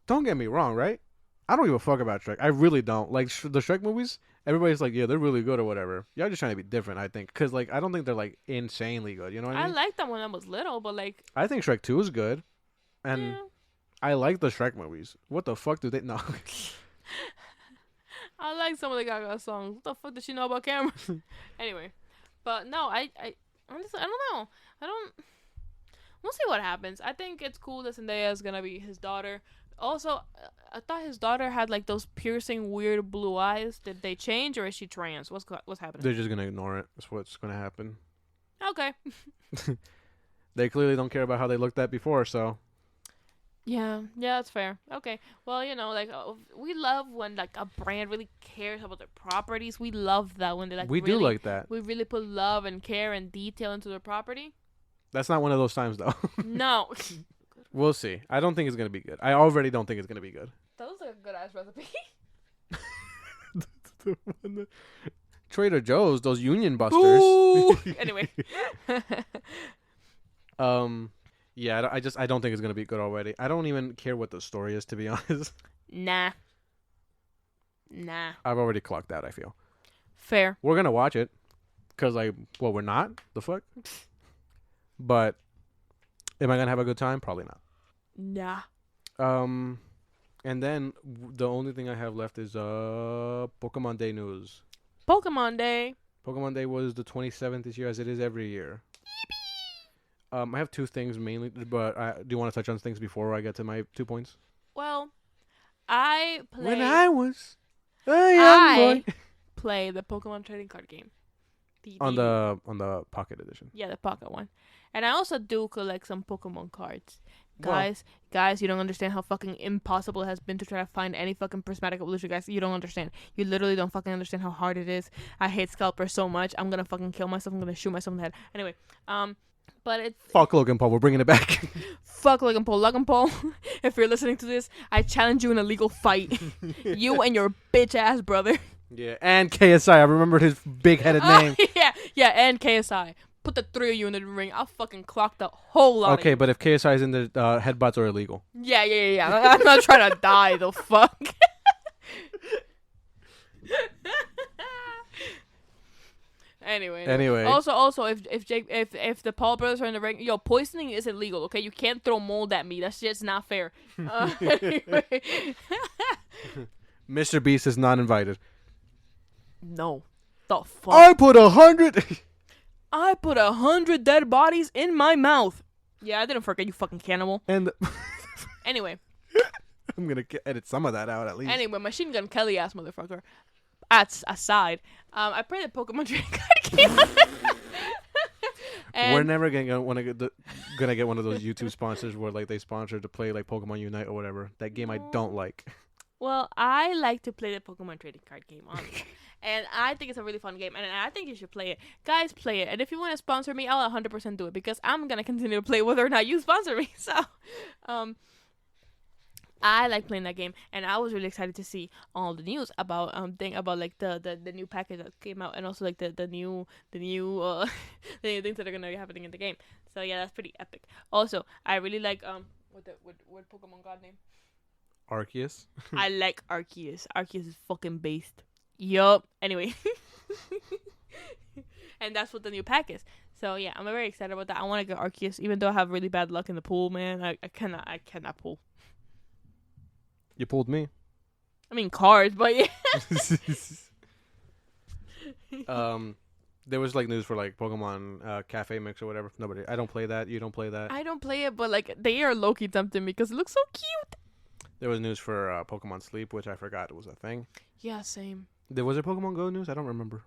don't get me wrong, right? I don't give a fuck about Shrek. I really don't. Like, the Shrek movies, everybody's like, yeah, they're really good or whatever. Y'all just trying to be different, I think. Because, like, I don't think they're, like, insanely good. You know what I mean? I liked them when I was little, but, like... I think Shrek 2 is good. And yeah. I like the Shrek movies. What the fuck do they... No. I like some of the Gaga songs. What the fuck does she know about cameras? Anyway. But, no, I honestly, I don't know. We'll see what happens. I think it's cool that Zendaya is going to be his daughter. Also, I thought his daughter had, like, those piercing, weird blue eyes. Did they change, or is she trans? What's happening? They're just going to ignore it. That's what's going to happen. Okay. They clearly don't care about how they looked at before, so... Yeah, that's fair. Okay. Well, you know, like, we love when, like, a brand really cares about their properties. We love that when they, like, we really, do like that. We really put love and care and detail into their property. That's not one of those times, though. No. We'll see. I don't think it's going to be good. I already don't think it's going to be good. That looks like a good-ass recipe. Trader Joe's, those Union Busters. Anyway. Yeah, I don't think it's gonna be good already. I don't even care what the story is, to be honest. Nah. I've already clocked out, I feel. Fair. We're gonna watch it, cause we're not. The fuck. But am I gonna have a good time? Probably not. Nah. And then the only thing I have left is Pokemon Day news. Pokemon Day. Pokemon Day was the 27th this year, as it is every year. I have two things mainly, but do you want to touch on things before I get to my 2 points? Well, I play the Pokemon trading card game. On the Pocket Edition. Yeah, the Pocket one. And I also do collect some Pokemon cards. Guys, you don't understand how fucking impossible it has been to try to find any fucking prismatic evolution, guys. You don't understand. You literally don't fucking understand how hard it is. I hate scalpers so much. I'm gonna fucking kill myself. I'm gonna shoot myself in the head. Anyway, but it's... Fuck Logan Paul. We're bringing it back. Fuck Logan Paul. Logan Paul, if you're listening to this, I challenge you in a legal fight. You and your bitch-ass brother. Yeah, and KSI. I remembered his big-headed name. Yeah, and KSI. Put the three of you in the ring. I'll fucking clock the whole lot. Okay, but if KSI is in the headbutts are illegal. Yeah. I'm not trying to die, the fuck. Anyway. Also, if the Paul brothers are in the ring, poisoning is illegal. Okay, you can't throw mold at me. That's just not fair. Anyway. Mr. Beast is not invited. No, the fuck. I put 100 dead bodies in my mouth. Yeah, I didn't forget, you fucking cannibal. And anyway, I'm gonna edit some of that out at least. Anyway, Machine Gun Kelly ass motherfucker. Aside, I played the Pokemon trading card game. We're never gonna get one of those YouTube sponsors where like they sponsor to play like Pokemon Unite or whatever. That game I don't like. Well, I like to play the Pokemon trading card game, honestly. And I think it's a really fun game, and I think you should play it. Guys, play it. And if you want to sponsor me, I'll 100% do it, because I'm going to continue to play whether or not you sponsor me. So, um, I like playing that game, and I was really excited to see all the news about like the new package that came out, and also like the new the new things that are gonna be happening in the game. So yeah, that's pretty epic. Also, I really like what Pokemon God name? Arceus. I like Arceus. Arceus is fucking based. Yup. Anyway, and that's what the new pack is. So yeah, I'm very excited about that. I want to get Arceus, even though I have really bad luck in the pool, man. I cannot pull. You pulled me. I mean cards, but yeah. There was like news for like Pokemon Cafe Mix or whatever. Nobody. I don't play that. You don't play that. I don't play it, but like they are low-key tempting me because it looks so cute. There was news for Pokemon Sleep, which I forgot was a thing. Yeah, same. Was there Pokemon Go news? I don't remember.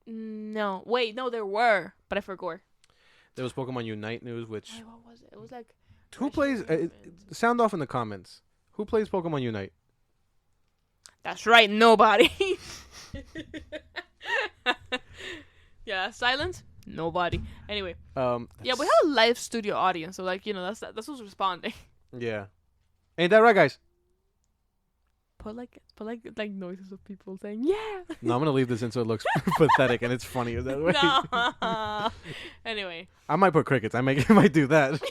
No, wait, no, there were, but I forgot. There was Pokemon Unite news, which Wait, what was it? It was like who plays? Sound off in the comments. Who plays Pokemon Unite? That's right, nobody. Yeah, silence. Nobody. Anyway. Yeah, we have a live studio audience, so like that's who's responding. Yeah. Ain't that right, guys? Put like noises of people saying yeah. No, I'm gonna leave this in so it looks pathetic and it's funnier that way. No. Anyway. I might put crickets. I might do that.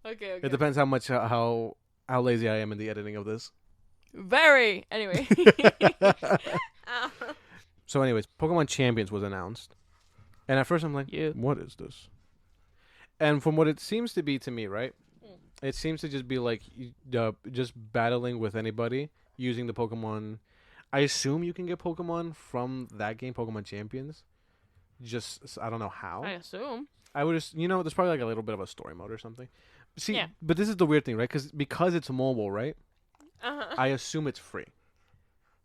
Okay. It depends how much how lazy I am in the editing of this. Very. Anyway. So, anyways, Pokemon Champions was announced, and at first I'm like, Yeah. "What is this?" And from what it seems to be to me, right? It seems to just be like just battling with anybody using the Pokemon. I assume you can get Pokemon from that game, Pokemon Champions. Just I don't know how. I assume. I would just there's probably like a little bit of a story mode or something. See, Yeah. but this is the weird thing, right? Because it's mobile, right? Uh-huh. I assume it's free.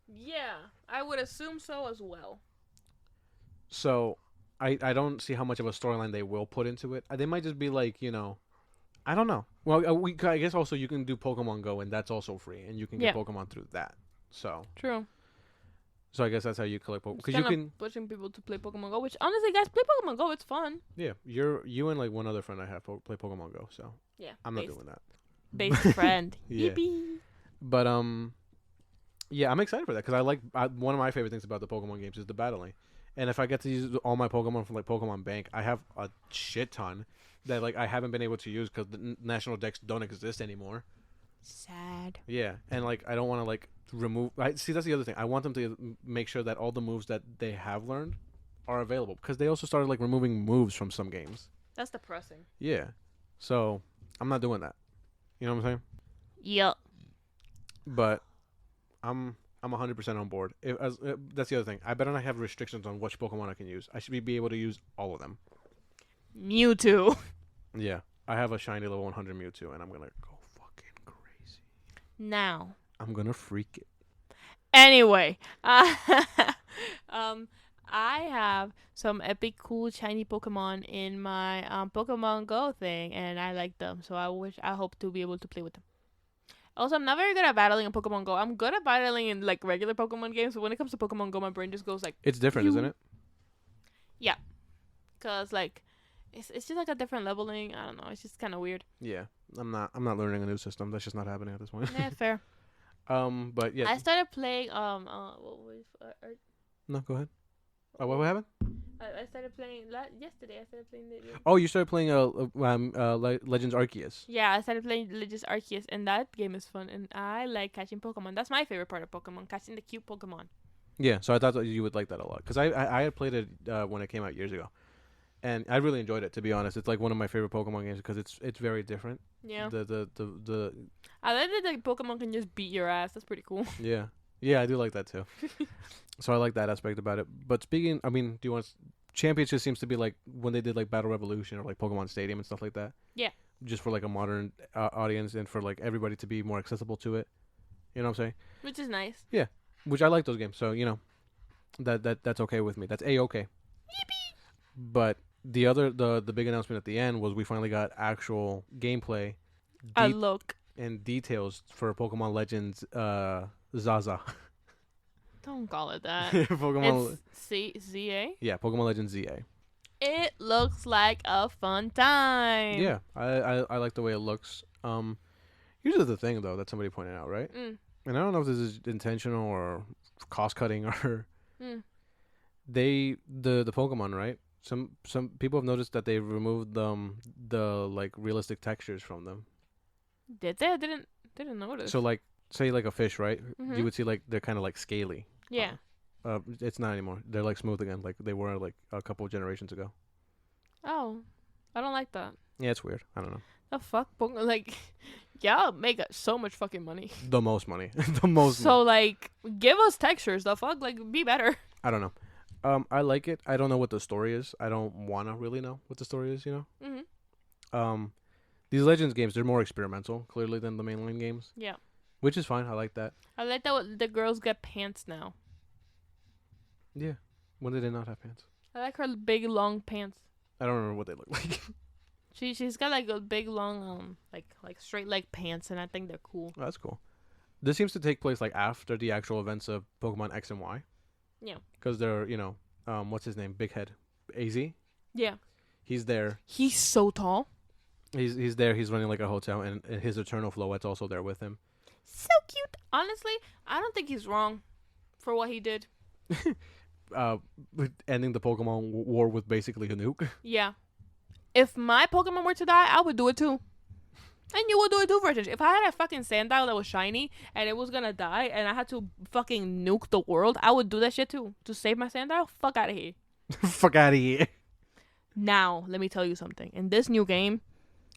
Yeah, I would assume so as well. So I don't see how much of a storyline they will put into it. They might just be like, I don't know. Well, I guess also you can do Pokemon Go, and that's also free, and you can get Pokemon through that. So True. So I guess that's how you collect Pokemon. Because you can pushing people to play Pokemon Go, which honestly, guys, play Pokemon Go. It's fun. Yeah, you and like one other friend I have play Pokemon Go. So yeah, I'm not doing that. Best friend. Yeah. Yippee. But yeah, I'm excited for that because one of my favorite things about the Pokemon games is the battling, and if I get to use all my Pokemon from like Pokemon Bank, I have a shit ton that like I haven't been able to use because the national decks don't exist anymore. Sad. Yeah, and like I don't want to like remove. See, that's the other thing. I want them to make sure that all the moves that they have learned are available because they also started like removing moves from some games. That's depressing. Yeah, so I'm not doing that. You know what I'm saying? Yup. But I'm 100% on board. That's the other thing. I better not have restrictions on which Pokemon I can use. I should be able to use all of them. Mewtwo. Yeah, I have a shiny level 100 Mewtwo, and I'm gonna go fucking crazy. Now. I'm gonna freak it. Anyway, I have some epic, cool, shiny Pokemon in my Pokemon Go thing, and I like them. So I hope to be able to play with them. Also, I'm not very good at battling in Pokemon Go. I'm good at battling in like regular Pokemon games, but when it comes to Pokemon Go, my brain just goes like. It's different, isn't it? Yeah, cause like, it's just like a different leveling. I don't know. It's just kind of weird. Yeah, I'm not learning a new system. That's just not happening at this point. Yeah, fair. But yeah. I started playing what was No, go ahead. What happened? I started playing yesterday. I started playing Oh, you started playing Legends Arceus. Yeah, I started playing Legends Arceus, and that game is fun, and I like catching Pokemon. That's my favorite part of Pokemon, catching the cute Pokemon. Yeah, so I thought that you would like that a lot because I had played it when it came out years ago, and I really enjoyed it. To be honest, it's like one of my favorite Pokemon games because it's very different. Yeah. The I like that the Pokemon can just beat your ass. That's pretty cool. Yeah, I do like that too. So I like that aspect about it. But do you want Championship seems to be like when they did like Battle Revolution or like Pokemon Stadium and stuff like that. Yeah. Just for like a modern audience and for like everybody to be more accessible to it. You know what I'm saying? Which is nice. Yeah. Which I like those games. So, that's okay with me. That's A-okay. Yippee! But the big announcement at the end was we finally got actual gameplay. A look. and details for Pokemon Legends Zaza. Don't call it that. Pokemon. It's ZA. Yeah, Pokemon Legends ZA. It looks like a fun time. Yeah, I like the way it looks. Here's the thing though that somebody pointed out, right? Mm. And I don't know if this is intentional or cost cutting or the Pokemon, right? Some people have noticed that they've removed the like realistic textures from them. Did they? I didn't notice. So like say like a fish, right? Mhm. You would see like they're kind of like scaly. Yeah. It's not anymore. They're like smooth again, like they were like a couple of generations ago. Oh, I don't like that. Yeah, it's weird. I don't know. The fuck, like, y'all make so much fucking money. The most money, the most. So like, give us textures. The fuck, like, be better. I don't know. I like it. I don't know what the story is. I don't want to really know what the story is. You know. Mhm. These Legends games, they're more experimental, clearly, than the mainline games. Yeah. Which is fine. I like that. I like that the girls get pants now. Yeah. When did they not have pants? I like her big long pants. I don't remember what they look like. She's got like a big long like straight leg pants, and I think they're cool. Oh, that's cool. This seems to take place like after the actual events of Pokemon X and Y. Yeah. Because they're what's his name? Big Head, AZ. Yeah. He's there. He's so tall. He's there. He's running like a hotel, and his Eternal Floette's also there with him. So cute. Honestly, I don't think he's wrong for what he did. Ending the Pokemon War with basically a nuke. Yeah. If my Pokemon were to die, I would do it too. And you would do it too, Virgin. If I had a fucking Sandile that was shiny and it was gonna die and I had to fucking nuke the world, I would do that shit too. To save my Sandile? Fuck out of here. Fuck out of here. Now, let me tell you something. In this new game,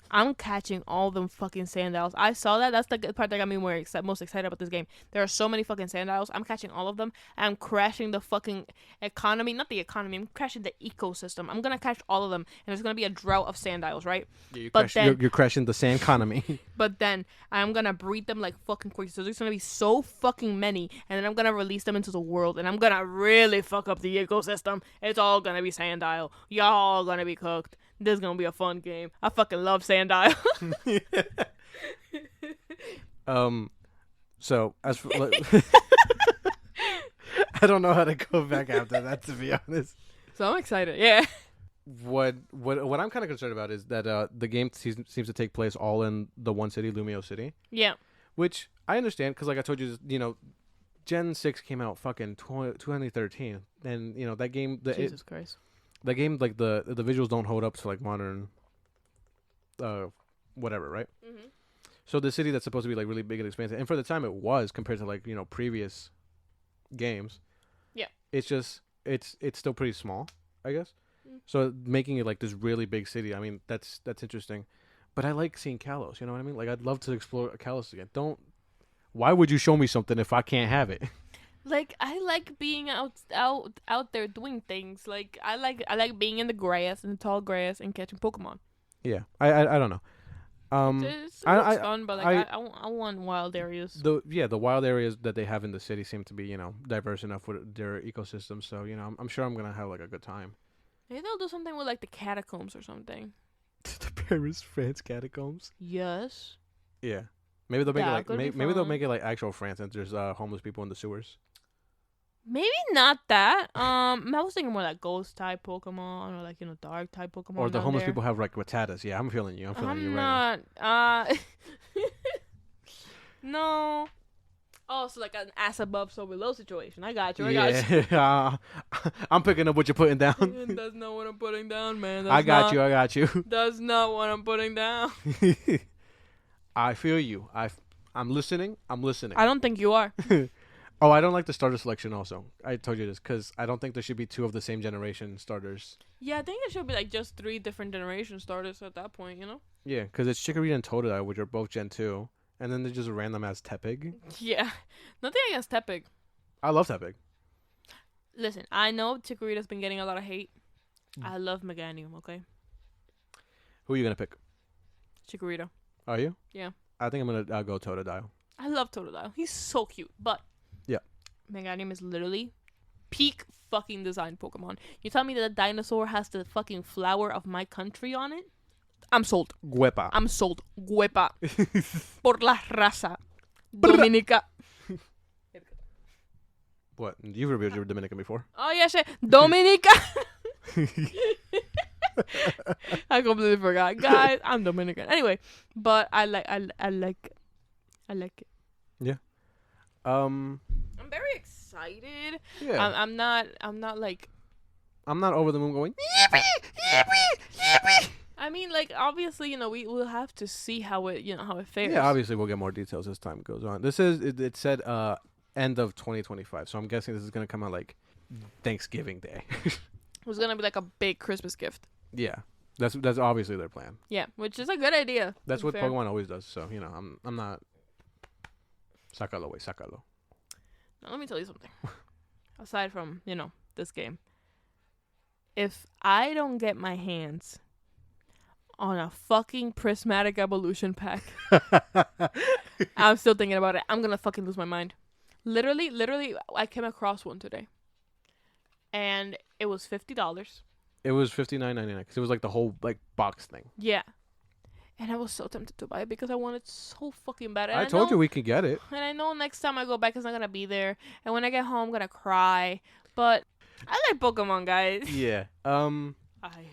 I'm catching all them fucking Sandiles. I saw that. That's the part that got me most excited about this game. There are so many fucking Sandiles. I'm catching all of them. I'm crashing the fucking economy. Not the economy. I'm crashing the ecosystem. I'm going to catch all of them. And there's going to be a drought of Sandiles, right? Yeah, you're crashing the sand economy. But then I'm going to breed them like fucking crazy. So there's going to be so fucking many. And then I'm going to release them into the world. And I'm going to really fuck up the ecosystem. It's all going to be Sandile. Y'all going to be cooked. This is gonna be a fun game. I fucking love Sandile. So as for, I don't know how to go back after that, to be honest. So I'm excited. Yeah. What I'm kind of concerned about is that the game seems to take place all in the one city, Lumio City. Yeah. Which I understand because, like I told you, Gen 6 came out fucking 2013, and that game. Jesus Christ. That game, like the visuals don't hold up to like modern, whatever, right? Mm-hmm. So the city that's supposed to be like really big and expansive, and for the time it was compared to like previous games. Yeah. It's just it's still pretty small, I guess. Mm. So making it like this really big city, I mean that's interesting, but I like seeing Kalos. You know what I mean? Like I'd love to explore Kalos again. Why would you show me something if I can't have it? Like I like being out there doing things. Like I like being in the grass, in the tall grass, and catching Pokemon. Yeah, I don't know. It's fun, but like I want wild areas. The wild areas that they have in the city seem to be diverse enough with their ecosystem. So I'm sure I'm gonna have like a good time. Maybe they'll do something with like the catacombs or something. The Paris, France catacombs. Yes. Yeah. Maybe they'll make it like maybe they'll make it like actual France, and there's homeless people in the sewers. Maybe not that. I was thinking more like ghost type Pokemon or like dark type Pokemon. Or the homeless people have like Rattatas. Yeah, I'm feeling you. I'm feeling you right now. No. Oh, so like an ass above, so below situation. I got you. Yeah, I'm picking up what you're putting down. That's not what I'm putting down, man. I got you. That's not what I'm putting down. I feel you. I'm listening. I don't think you are. Oh, I don't like the starter selection also. I told you this because I don't think there should be two of the same generation starters. Yeah, I think it should be like just 3 different generation starters at that point, Yeah, because it's Chikorita and Totodile, which are both Gen 2. And then there's just a random ass Tepig. Yeah. Nothing against Tepig. I love Tepig. Listen, I know Chikorita's been getting a lot of hate. I love Meganium, okay? Who are you going to pick? Chikorita. Are you? Yeah. I think I'm going to go Totodile. I love Totodile. He's so cute, but yeah, Meganium is literally peak fucking design Pokemon. You tell me that a dinosaur has the fucking flower of my country on it? I'm sold. Guepa. I'm sold. Guepa. Por la raza. Dominica. What? You've reviewed your Dominican before. Oh, yeah, shit. Dominica. I completely forgot. Guys, I'm Dominican. Anyway, but I like it. Yeah. I'm very excited. Yeah. I'm not like... I'm not over the moon going, I mean, like, obviously, you know, we'll have to see how it fares. yeah, obviously we'll get more details as time goes on. This is, it said end of 2025, so I'm guessing this is going to come out like Thanksgiving Day. It was going to be like a big Christmas gift. Yeah. That's obviously their plan. Yeah, which is a good idea. That's what Pokemon always does, so, you know, I'm not... Sácalo, güey, sácalo. Now, let me tell you something. Aside from, you know, this game. If I don't get my hands on a fucking prismatic evolution pack, I'm still thinking about it. I'm gonna fucking lose my mind. Literally, I came across one today, and it was $50. It was $59.99 because it was like the whole like box thing. Yeah, and I was so tempted to buy it because I wanted so fucking bad. And I told you we could get it. And I know next time I go back, it's not gonna be there. And when I get home, I'm gonna cry. But I like Pokemon, guys. Yeah. I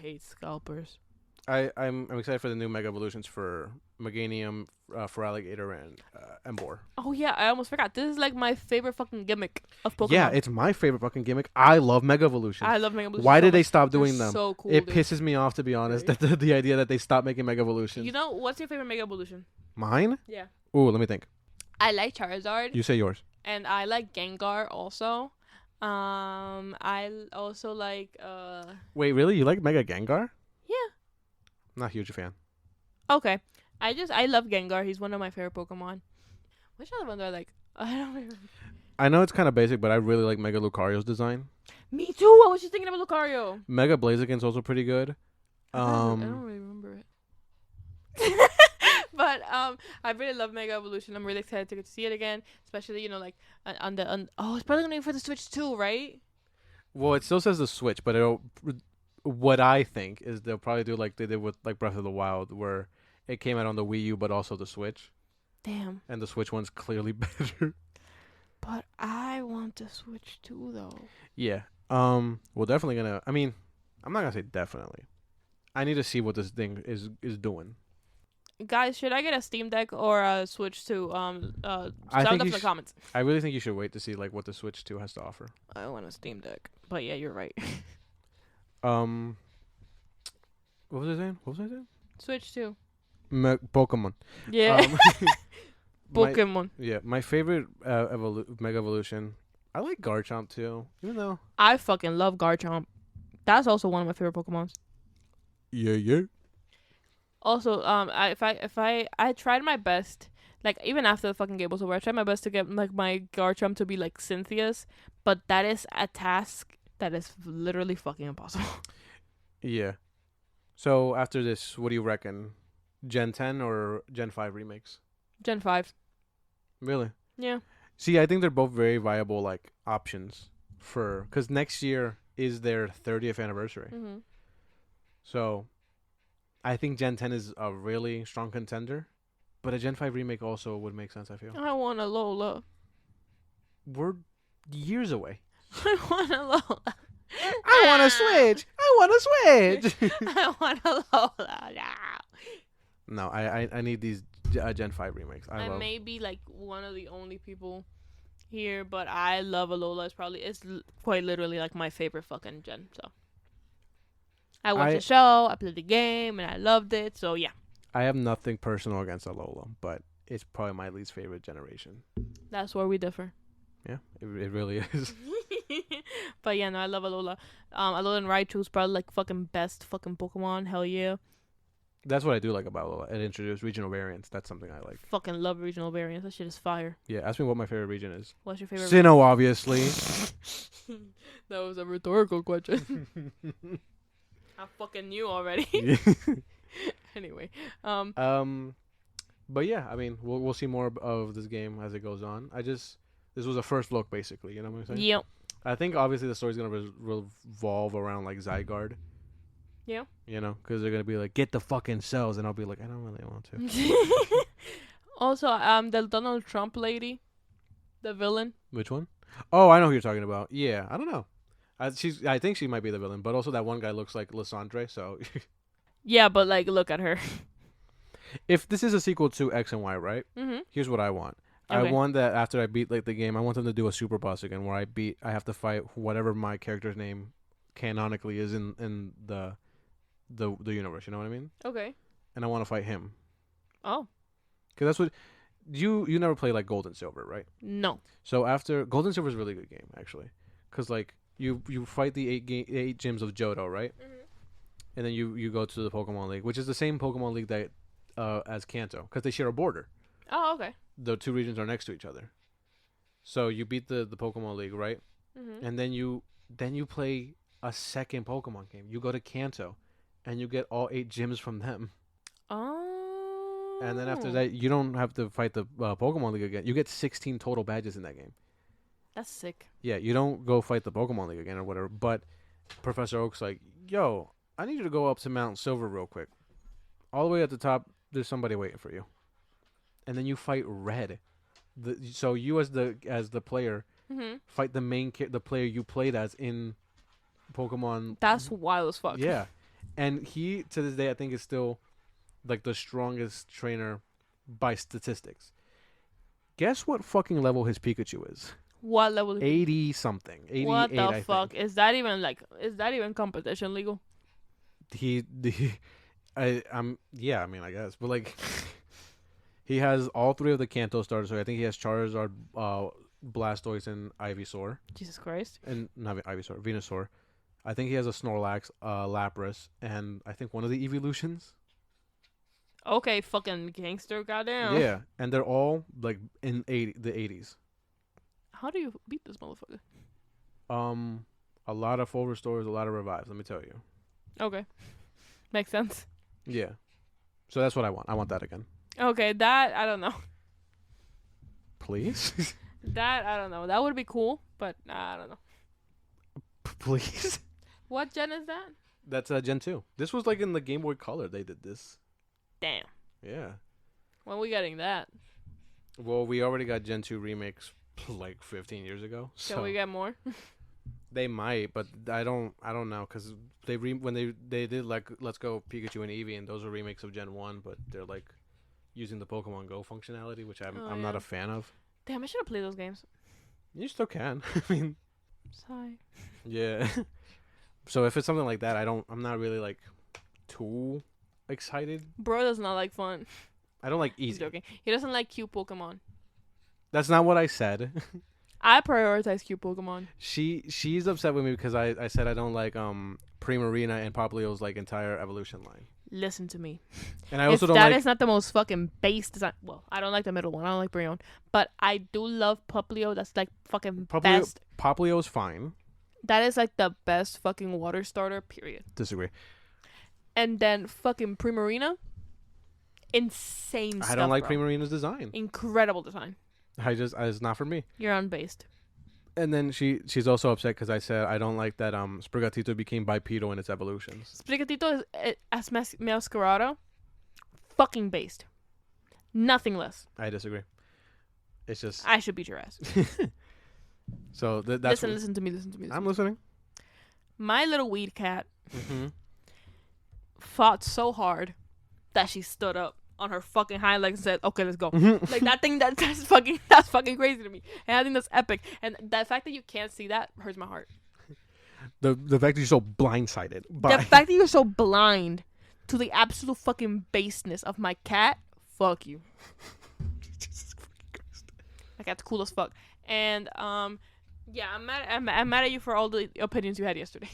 hate scalpers. I'm excited for the new Mega Evolutions for Meganium, Feraligatr, and Emboar. Oh yeah, I almost forgot. This is like my favorite fucking gimmick of Pokemon. Yeah, it's my favorite fucking gimmick. I love Mega Evolutions. I love Mega Evolutions. Why so did they much. stop doing They're them? So cool. It dude. pisses me off, to be honest. That the idea that they stopped making Mega Evolutions. You know what's your favorite Mega Evolution? Mine? Yeah. Ooh, let me think. I like Charizard. You say yours. And I like Gengar also. I also like Wait, really? You like Mega Gengar? Yeah. Not a huge fan. Okay. I love Gengar. He's one of my favorite Pokemon. Which other one do I like? I don't remember. I know it's kind of basic, but I really like Mega Lucario's design. Me too. I was just thinking about Lucario. Mega Blaziken's also pretty good. I don't really remember it. But I really love Mega Evolution. I'm really excited to get to see it again, especially, you know, like on it's probably gonna be for the Switch too, right? Well, it still says the Switch, but what I think is they'll probably do like they did with like Breath of the Wild, where it came out on the Wii U, but also the Switch. Damn. And the Switch one's clearly better. But I want the Switch too, though. Yeah. We're definitely gonna. I mean, I'm not gonna say definitely. I need to see what this thing is doing. Guys, should I get a Steam Deck or a Switch 2? Sound off in the comments. I really think you should wait to see like what the Switch 2 has to offer. I want a Steam Deck, but yeah, you're right. What was I saying? Switch 2. Pokemon. Yeah. Pokemon. My favorite Mega Evolution. I like Garchomp too, even though I fucking love Garchomp. That's also one of my favorite Pokemons. Yeah. Also, I tried my best, like even after the fucking game was over, I tried my best to get like my Garchomp to be like Cynthia's, but that is a task that is literally fucking impossible. Yeah. So after this, what do you reckon? Gen 10 or Gen 5 remakes? Gen 5. Really? Yeah. See, I think they're both very viable like options because next year is their 30th anniversary. Mm-hmm. So I think Gen 10 is a really strong contender, but a Gen 5 remake also would make sense, I feel. I want a Lola. We're years away. I want a Lola. I want a Switch. I want a Switch. I want a Lola now. No, I need these Gen 5 remakes. I may be like one of the only people here, but I love Alola. It's quite literally like my favorite fucking gen. So I watched the show, I played the game, and I loved it. So yeah. I have nothing personal against Alola, but it's probably my least favorite generation. That's where we differ. Yeah, it really is. But yeah, no, I love Alola. Alola and Raichu is probably like fucking best fucking Pokemon. Hell yeah. That's what I do like about Alola. It introduced regional variants. That's something I like. Fucking love regional variants. That shit is fire. Yeah, ask me what my favorite region is. What's your favorite Sinnoh, obviously. That was a rhetorical question. I fucking knew already. Anyway. But yeah, I mean, we'll see more of this game as it goes on. This was a first look, basically. You know what I'm saying? Yep. I think obviously the story's gonna revolve around like Zygarde. Yeah. You know, because they're gonna be like, get the fucking cells, and I'll be like, I don't really want to. Also, the Donald Trump lady, the villain. Which one? Oh, I know who you're talking about. Yeah, I don't know. I think she might be the villain, but also that one guy looks like Lysandre. So, Yeah, but like, look at her. if this is a sequel to X and Y, right? Mm-hmm. Here's what I want. I Okay. want that after I beat like the game, I want them to do a super boss again, where I have to fight whatever my character's name canonically is in the universe. You know what I mean? Okay. And I want to fight him. Oh. Because that's what you never play like Gold and Silver, right? No. So after Gold and Silver is a really good game actually, because like you fight the eight gyms of Johto, right? Mm-hmm. And then you go to the Pokemon League, which is the same Pokemon League that as Kanto, because they share a border. Oh, okay. The two regions are next to each other. So you beat the Pokemon League, right? Mm-hmm. And then you play a second Pokemon game. You go to Kanto, and you get all 8 gyms from them. Oh. And then after that, you don't have to fight the Pokemon League again. You get 16 total badges in that game. That's sick. Yeah, you don't go fight the Pokemon League again or whatever. But Professor Oak's like, yo, I need you to go up to Mount Silver real quick. All the way at the top, there's somebody waiting for you. And then you fight Red. So you as the player Mm-hmm. fight the player you played as in Pokemon. That's wild as fuck. Yeah, and he to this day I think is still like the strongest trainer by statistics. Guess what fucking level his Pikachu is? What level? 80 something. 88. What the I fuck? think. Is that even competition legal? Yeah, I mean I guess, but like he has all 3 of the Kanto starters. So I think he has Charizard, Blastoise, and Ivysaur. Jesus Christ. And not Ivysaur, Venusaur. I think he has a Snorlax, Lapras, and I think one of the evolutions. Okay, fucking gangster, goddamn. Yeah, and they're all like in the 80s. How do you beat this motherfucker? A lot of full restores, a lot of revives. Let me tell you. Okay, makes sense. Yeah, so that's what I want. I want that again. Okay, that I don't know. Please, That I don't know. That would be cool, but I don't know. please. What gen is that? That's Gen 2. This was like in the Game Boy Color. They did this. Damn. Yeah. When we getting that? Well, we already got Gen 2 remakes like 15 years ago. So Can we get more? they might, but I don't know because when they did like Let's Go Pikachu and Eevee, and those are remakes of Gen 1, but they're like using the Pokemon Go functionality, which I'm not a fan of. Damn, I should have played those games. You still can. I mean, Sorry. yeah. So if it's something like that, I'm not really like too excited. Bro does not like fun. I don't like He's easy. joking. He doesn't like cute Pokemon. That's not what I said. I prioritize cute Pokemon. She's upset with me because I said I don't like Primarina and Poplio's like entire evolution line. Listen to me. And I also if don't that like is not the most fucking base design. Well, I don't like the middle one. I don't like Brion. But I do love Poplio. That's like fucking best. Poplio's fine. That is like the best fucking water starter, period. Disagree. And then fucking Primarina. Insane stuff. I don't like bro. Primarina's design. Incredible design. It's not for me. You're unbased. And then she's also upset because I said I don't like that Sprigatito became bipedal in its evolutions. Sprigatito is as Masquerado. Fucking based. Nothing less. I disagree. It's just I should beat your ass. so that's Listen to me. Listen to me. I'm listening. My little weed cat Mm-hmm. fought so hard that she stood up on her fucking hind legs and said, "Okay, let's go." Mm-hmm. Like that thing that's fucking crazy to me. And I think that's epic. And the fact that you can't see that hurts my heart. The fact that you're so blindsided The by fact that you're so blind to the absolute fucking baseness of my cat, fuck you. Jesus Christ. My cat's cool as fuck. And yeah, I'm mad at you for all the opinions you had yesterday.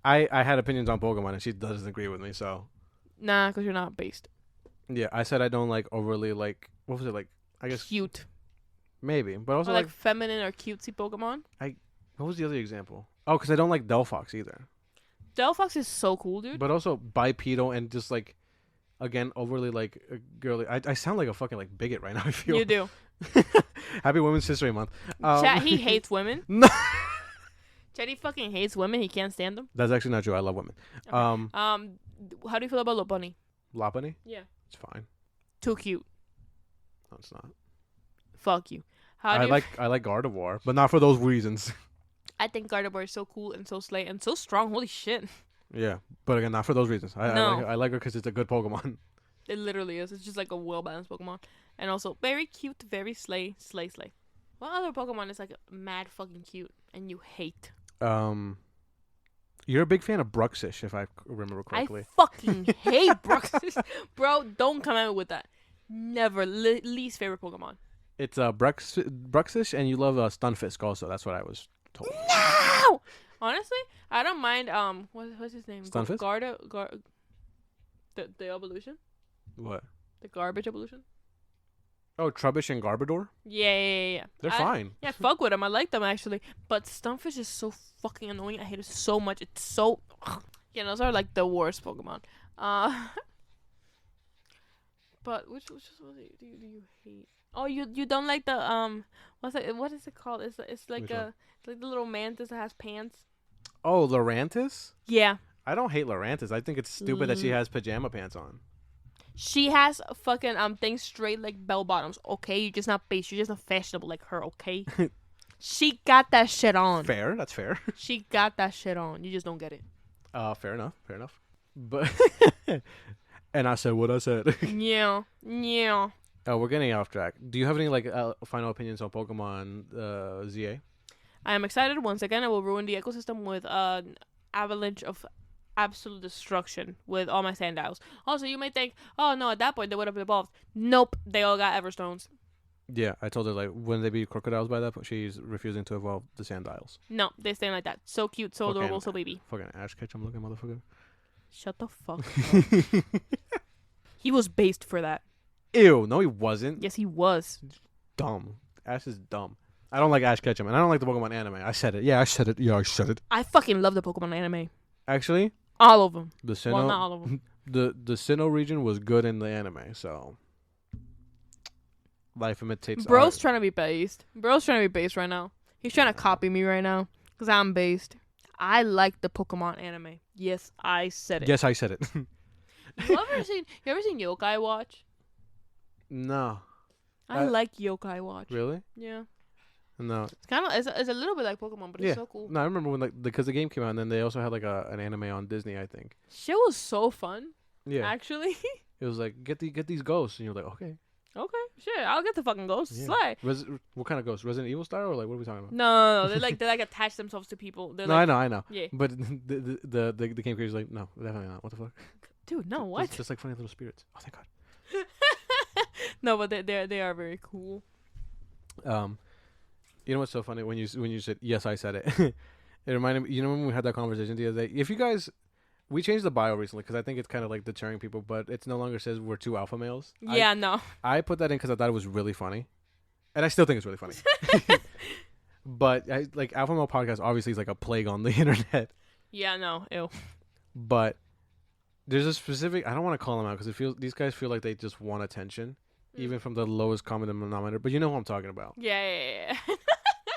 I had opinions on Pokemon and she doesn't agree with me, so Nah, because you're not based. yeah, I said I don't like overly like what was it like I guess Cute. maybe, but also Or like like feminine or cutesy Pokemon. what was the other example? Oh, because I don't like Delphox either. Delphox is so cool, dude. But also bipedal and just like again overly like girly. I sound like a fucking like bigot right now. I feel You do. Happy Women's History Month. Chat, he hates women. No. Chetty fucking hates women. He can't stand them. That's actually not true. I love women. Okay. How do you feel about Lopani? Lopunny? Yeah. It's fine. Too cute. No, it's not. Fuck you. I like Gardevoir, but not for those reasons. I think Gardevoir is so cool and so slay and so strong. Holy shit. Yeah, but again, not for those reasons. I like her because it's a good Pokemon. It literally is. It's just like a well-balanced Pokemon. And also, very cute, very slay. What other Pokemon is like mad fucking cute and you hate? You're a big fan of Bruxish, if I remember correctly. I fucking hate Bruxish. Bro, don't come at me with that. Never. Least favorite Pokemon. It's Bruxish, and you love Stunfisk also. That's what I was told. No! Honestly, I don't mind, what's his name? Stunfisk? The evolution? What? The garbage evolution? Oh, Trubbish and Garbodor? Yeah. They're fine. Yeah, fuck with them. I like them, actually. But Stunfish is so fucking annoying. I hate it so much. It's so... Yeah, those are, like, the worst Pokemon. But which one do you hate? Oh, you don't like the, what is it called? It's like the little mantis that has pants. Oh, Lurantis? Yeah. I don't hate Lurantis. I think it's stupid that she has pajama pants on. She has fucking things straight like bell bottoms, okay? You're just not base. You're just not fashionable like her, okay? She got that shit on. Fair, that's fair. She got that shit on. You just don't get it. Fair enough. But and I said what I said. Yeah. Oh, we're getting off track. Do you have any like final opinions on Pokemon ZA? I am excited. Once again, I will ruin the ecosystem with an avalanche of absolute destruction with all my Sandiles. Also, you may think, oh no, at that point they would have evolved. Nope, they all got Everstones. Yeah, I told her like when they be crocodiles by that point, she's refusing to evolve the Sandiles. No, they stay like that. So cute, so adorable, so baby. Fucking Ash Ketchum looking motherfucker. Shut the fuck up. He was based for that. Ew, no he wasn't. Yes, he was. Dumb. Ash is dumb. I don't like Ash Ketchum, and I don't like the Pokemon anime. I said it. Yeah, I said it. I fucking love the Pokemon anime. Actually, all of them. The Sinnoh, well, not all of them. The Sinnoh region was good in the anime, so life imitates. Bro's trying to be based. Bro's trying to be based right now. He's trying to copy me right now because I'm based. I like the Pokemon anime. Yes, I said it. Yes, I said it. You ever seen Yokai Watch? No. I like Yokai Watch. Really? Yeah. No. It's kind of it's a little bit like Pokemon, but it's so cool. No, I remember when because the game came out, and then they also had like an anime on Disney, I think. Shit was so fun. Yeah. Actually. It was like get these ghosts, and you're like, okay. Okay, shit, I'll get the fucking ghosts. Yeah. Slay. What kind of ghosts? Resident Evil style, or like what are we talking about? No. They like attach themselves to people. They're no, like, I know. Yeah. But the game creator's like, no, definitely not. What the fuck? Dude, no, what? It's just like funny little spirits. Oh, thank God. No, but they are very cool. You know what's so funny when you said yes, I said it. It reminded me. You know when we had that conversation the other day. If you guys, we changed the bio recently because I think it's kind of like deterring people, but it's no longer says we're two alpha males. Yeah, no. I put that in because I thought it was really funny, and I still think it's really funny. But like alpha male podcast obviously is like a plague on the internet. Yeah, no, ew. But there's a specific. I don't want to call them out because these guys feel like they just want attention, even from the lowest common denominator. But you know who I'm talking about. Yeah.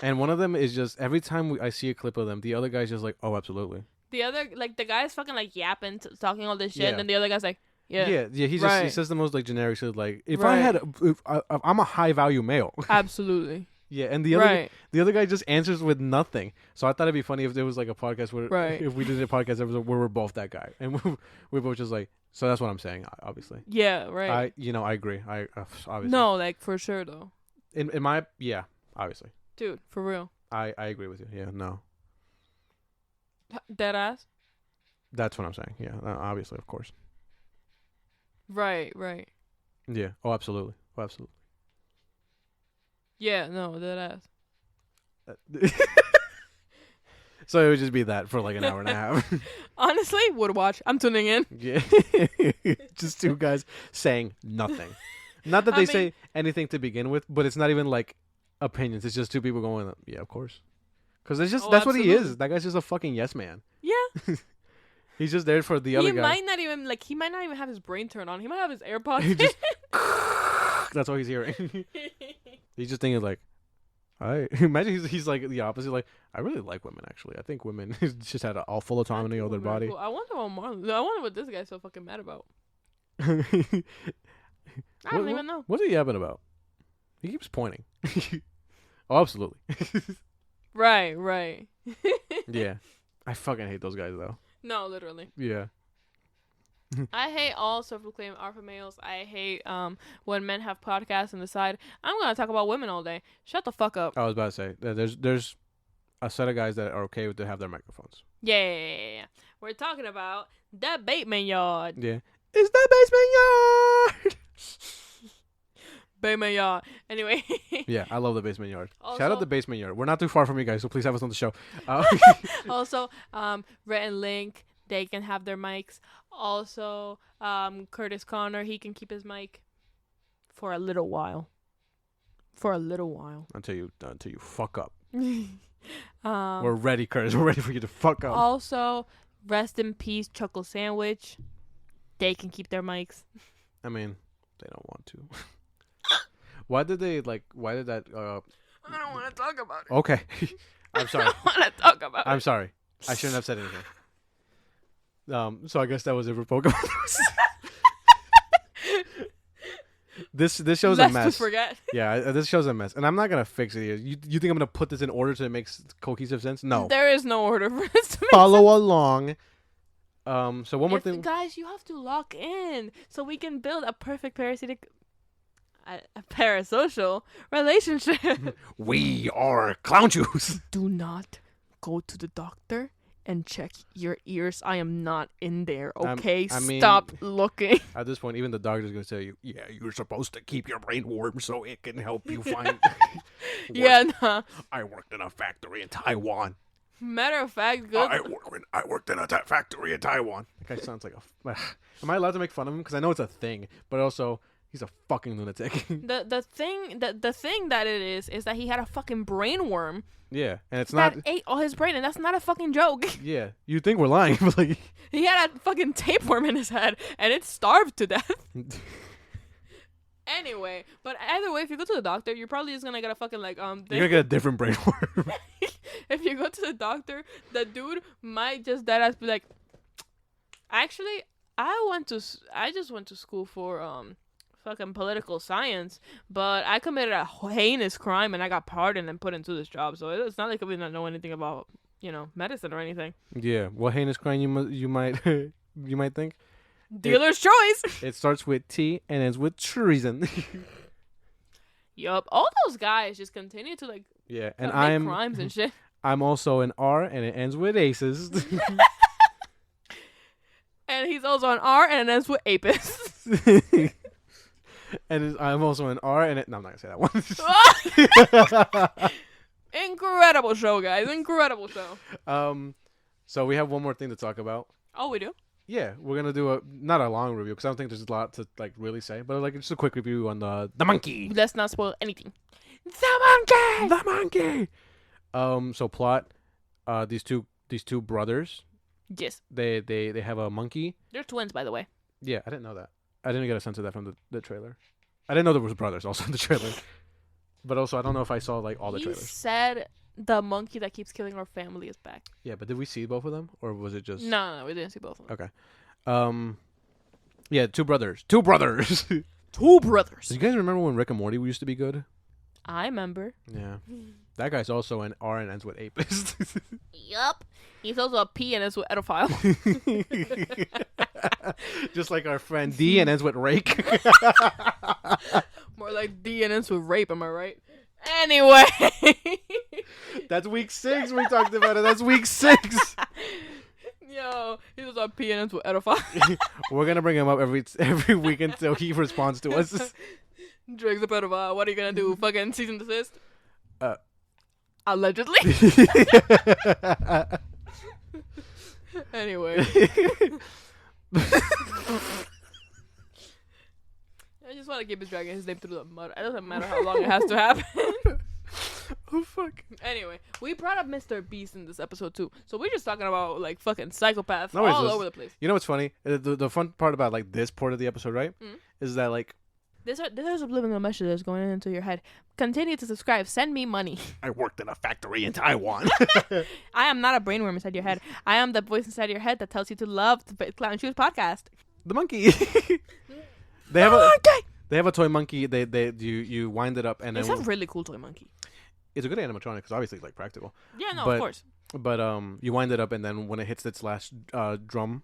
And one of them is just every time I see a clip of them, the other guy's just like, "Oh, absolutely." The other, like the guy's fucking like yapping, talking all this shit, Yeah. and then the other guy's like, "Yeah, Yeah. He says the most like generic shit. Like, if I'm a high value male. Absolutely. Yeah, and the other guy just answers with nothing. So I thought it'd be funny if there was like a podcast where if we did a podcast episode where we're both that guy, and we're both just like. So that's what I'm saying. Obviously. Yeah. Right. I agree. Obviously. No, like for sure though. In my obviously. Dude, for real. I agree with you. Yeah. No. Dead ass. That's what I'm saying. Yeah. Obviously, of course. Right. Yeah. Oh, absolutely. Yeah. No, dead ass. So it would just be that for like an hour and a half. Honestly, would watch. I'm tuning in. Yeah. Just two guys saying nothing. Not that they say anything to begin with, but it's not even like opinions. It's just two people going, yeah, of course. Because it's just that's absolutely what he is. That guy's just a fucking yes man. Yeah. He's just there for the other guy. He might not even have his brain turned on. He might have his AirPods. That's all he's hearing. He's just thinking like, I imagine he's like the opposite. Like, I really like women. Actually, I think women just had all full autonomy over their body. Cool. I wonder what this guy's so fucking mad about. I don't even know. What's he yapping about? He keeps pointing. Oh, absolutely. Right. Yeah, I fucking hate those guys though. No, literally. Yeah. I hate all self-proclaimed alpha males. I hate when men have podcasts and decide I'm gonna talk about women all day. Shut the fuck up. I was about to say there's a set of guys that are okay with to have their microphones. Yeah. We're talking about the Bateman Yard. Yeah. It's the basement yard. Bateman Yard. Anyway. Yeah, I love the basement yard. Also, shout out the basement yard. We're not too far from you guys, so please have us on the show. Also, Rhett and Link, they can have their mics. Also, Curtis Connor, he can keep his mic for a little while. Until you fuck up. We're We're ready, Curtis. We're ready for you to fuck up. Also, rest in peace, Chuckle Sandwich. They can keep their mics. I mean, they don't want to. Why did that? I don't want to talk about it. Okay. I'm sorry. I don't want to talk about it. I'm sorry. I shouldn't have said anything. So I guess that was it for Pokemon. This show's a mess. Lest to forget. Yeah, this show's a mess, and I'm not gonna fix it here. You think I'm gonna put this in order so it makes cohesive sense? No. There is no order for this to make Follow sense. along. So one more thing, guys. You have to lock in so we can build a perfect a parasocial relationship. We are clown shoes. Do not go to the doctor and check your ears. I am not in there, okay? I mean, stop looking. At this point, even the doctor's gonna tell you, yeah, you're supposed to keep your brain warm so it can help you find. Yeah, nah. I worked in a factory in Taiwan. Matter of fact, good. I worked in a factory in Taiwan. That guy sounds like a. Am I allowed to make fun of him? Because I know it's a thing, but also he's a fucking lunatic. The thing that it is that he had a fucking brain worm. Yeah, and it's that not ate all his brain, and that's not a fucking joke. Yeah, you think we're lying, but like he had a fucking tapeworm in his head, and it starved to death. Anyway, but either way, if you go to the doctor, you're probably just gonna get a fucking like you're gonna get a different brain worm. If you go to the doctor, the dude might just deadass be like, actually, I just went to school for fucking political science, but I committed a heinous crime and I got pardoned and put into this job. So it's not like we don't know anything about medicine or anything. Yeah, what heinous crime you might you might think? Dealer's choice. It starts with T and ends with treason. Yup, all those guys just continue to like and make crimes and shit. I'm also an R and it ends with aces. And he's also an R and it ends with apis. And I'm also an R and no, I'm not gonna say that one. Incredible show, guys. Incredible show. So we have one more thing to talk about. Oh, we do? Yeah, we're gonna do not a long review because I don't think there's a lot to like really say, but like just a quick review on the monkey. Let's not spoil anything. The monkey. So plot. These two brothers. Yes. They have a monkey. They're twins, by the way. Yeah, I didn't know that. I didn't get a sense of that from the trailer. I didn't know there was brothers also in the trailer. But also, I don't know if I saw like all the trailers. He said the monkey that keeps killing our family is back. Yeah, but did we see both of them, or was it just? No, we didn't see both of them. Okay. Yeah, two brothers. Two brothers. Two brothers. Do you guys remember when Rick and Morty used to be good? I remember. Yeah. That guy's also an R and ends with apis. Yup. He's also a P and ends with edophile. Just like our friend D and ends with rake. More like D and ends with rape, am I right? Anyway. That's week 6 we talked about it. That's week 6. Yo, he's also a P and ends with edophile. We're going to bring him up every week until he responds to us. Drake's a pedophile. What are you going to do? Fucking cease and desist? Allegedly. Anyway. I just want to keep dragging his name through the mud. It doesn't matter how long it has to happen. Oh, fuck. Anyway, we brought up Mr. Beast in this episode, too. So we're just talking about, like, fucking psychopaths all over the place. You know what's funny? The fun part about, like, this part of the episode, right? Mm-hmm. Is that, like... These are subliminal messages going into your head. Continue to subscribe. Send me money. I worked in a factory in Taiwan. I am not a brainworm inside your head. I am the voice inside your head that tells you to love the Clown Shoes podcast. The monkey. They have a toy monkey. You wind it up and It's then a really cool toy monkey. it's a good animatronic because obviously like practical. Yeah, no, But- of course. But you wind it up and then when it hits its last drum,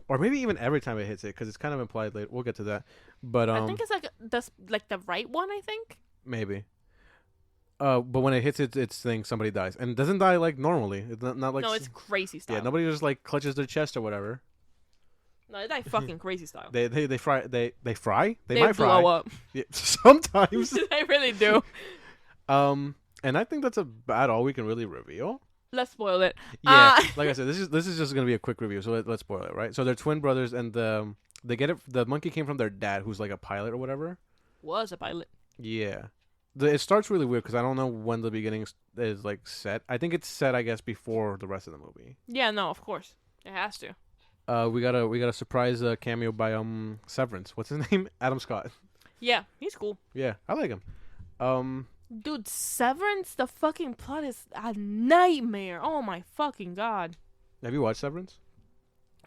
or maybe even every time it hits it because it's kind of implied later. We'll get to that. But I think it's like the right one. I think. maybe. But when it hits its thing, somebody dies and doesn't die like normally. It's not like No, it's crazy style. yeah. Nobody just like clutches their chest or whatever. No, it's like fucking crazy style. They fry. They fry. They might blow fry. up. Yeah, sometimes. They really do. And I think that's about all we can really reveal. Let's spoil it. Yeah, like I said, this is just gonna be a quick review. So let's spoil it, right? So they're twin brothers, and they get it. The monkey came from their dad, who's like a pilot or whatever. Was a pilot. Yeah, it starts really weird because I don't know when the beginning is like set. I think it's set, I guess, before the rest of the movie. Yeah, no, of course it has to. We got a surprise cameo by Severance. What's his name? Adam Scott. Yeah, he's cool. Yeah, I like him. Dude, Severance, the fucking plot is a nightmare. Oh my fucking god. Have you watched Severance?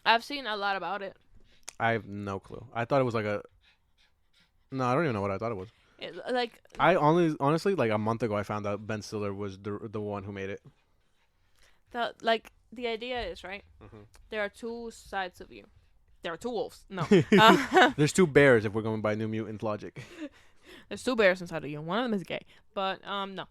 I've seen a lot about it. I have no clue. I thought it was like a. No, I don't even know what I thought it was. Like I honestly, like a month ago, I found out Ben Stiller was the one who made it. the idea is right. Mm-hmm. There are two sides of you. There are two wolves. No, There's two bears if we're going by New Mutant logic. there's two bears inside of you. One of them is gay, but no.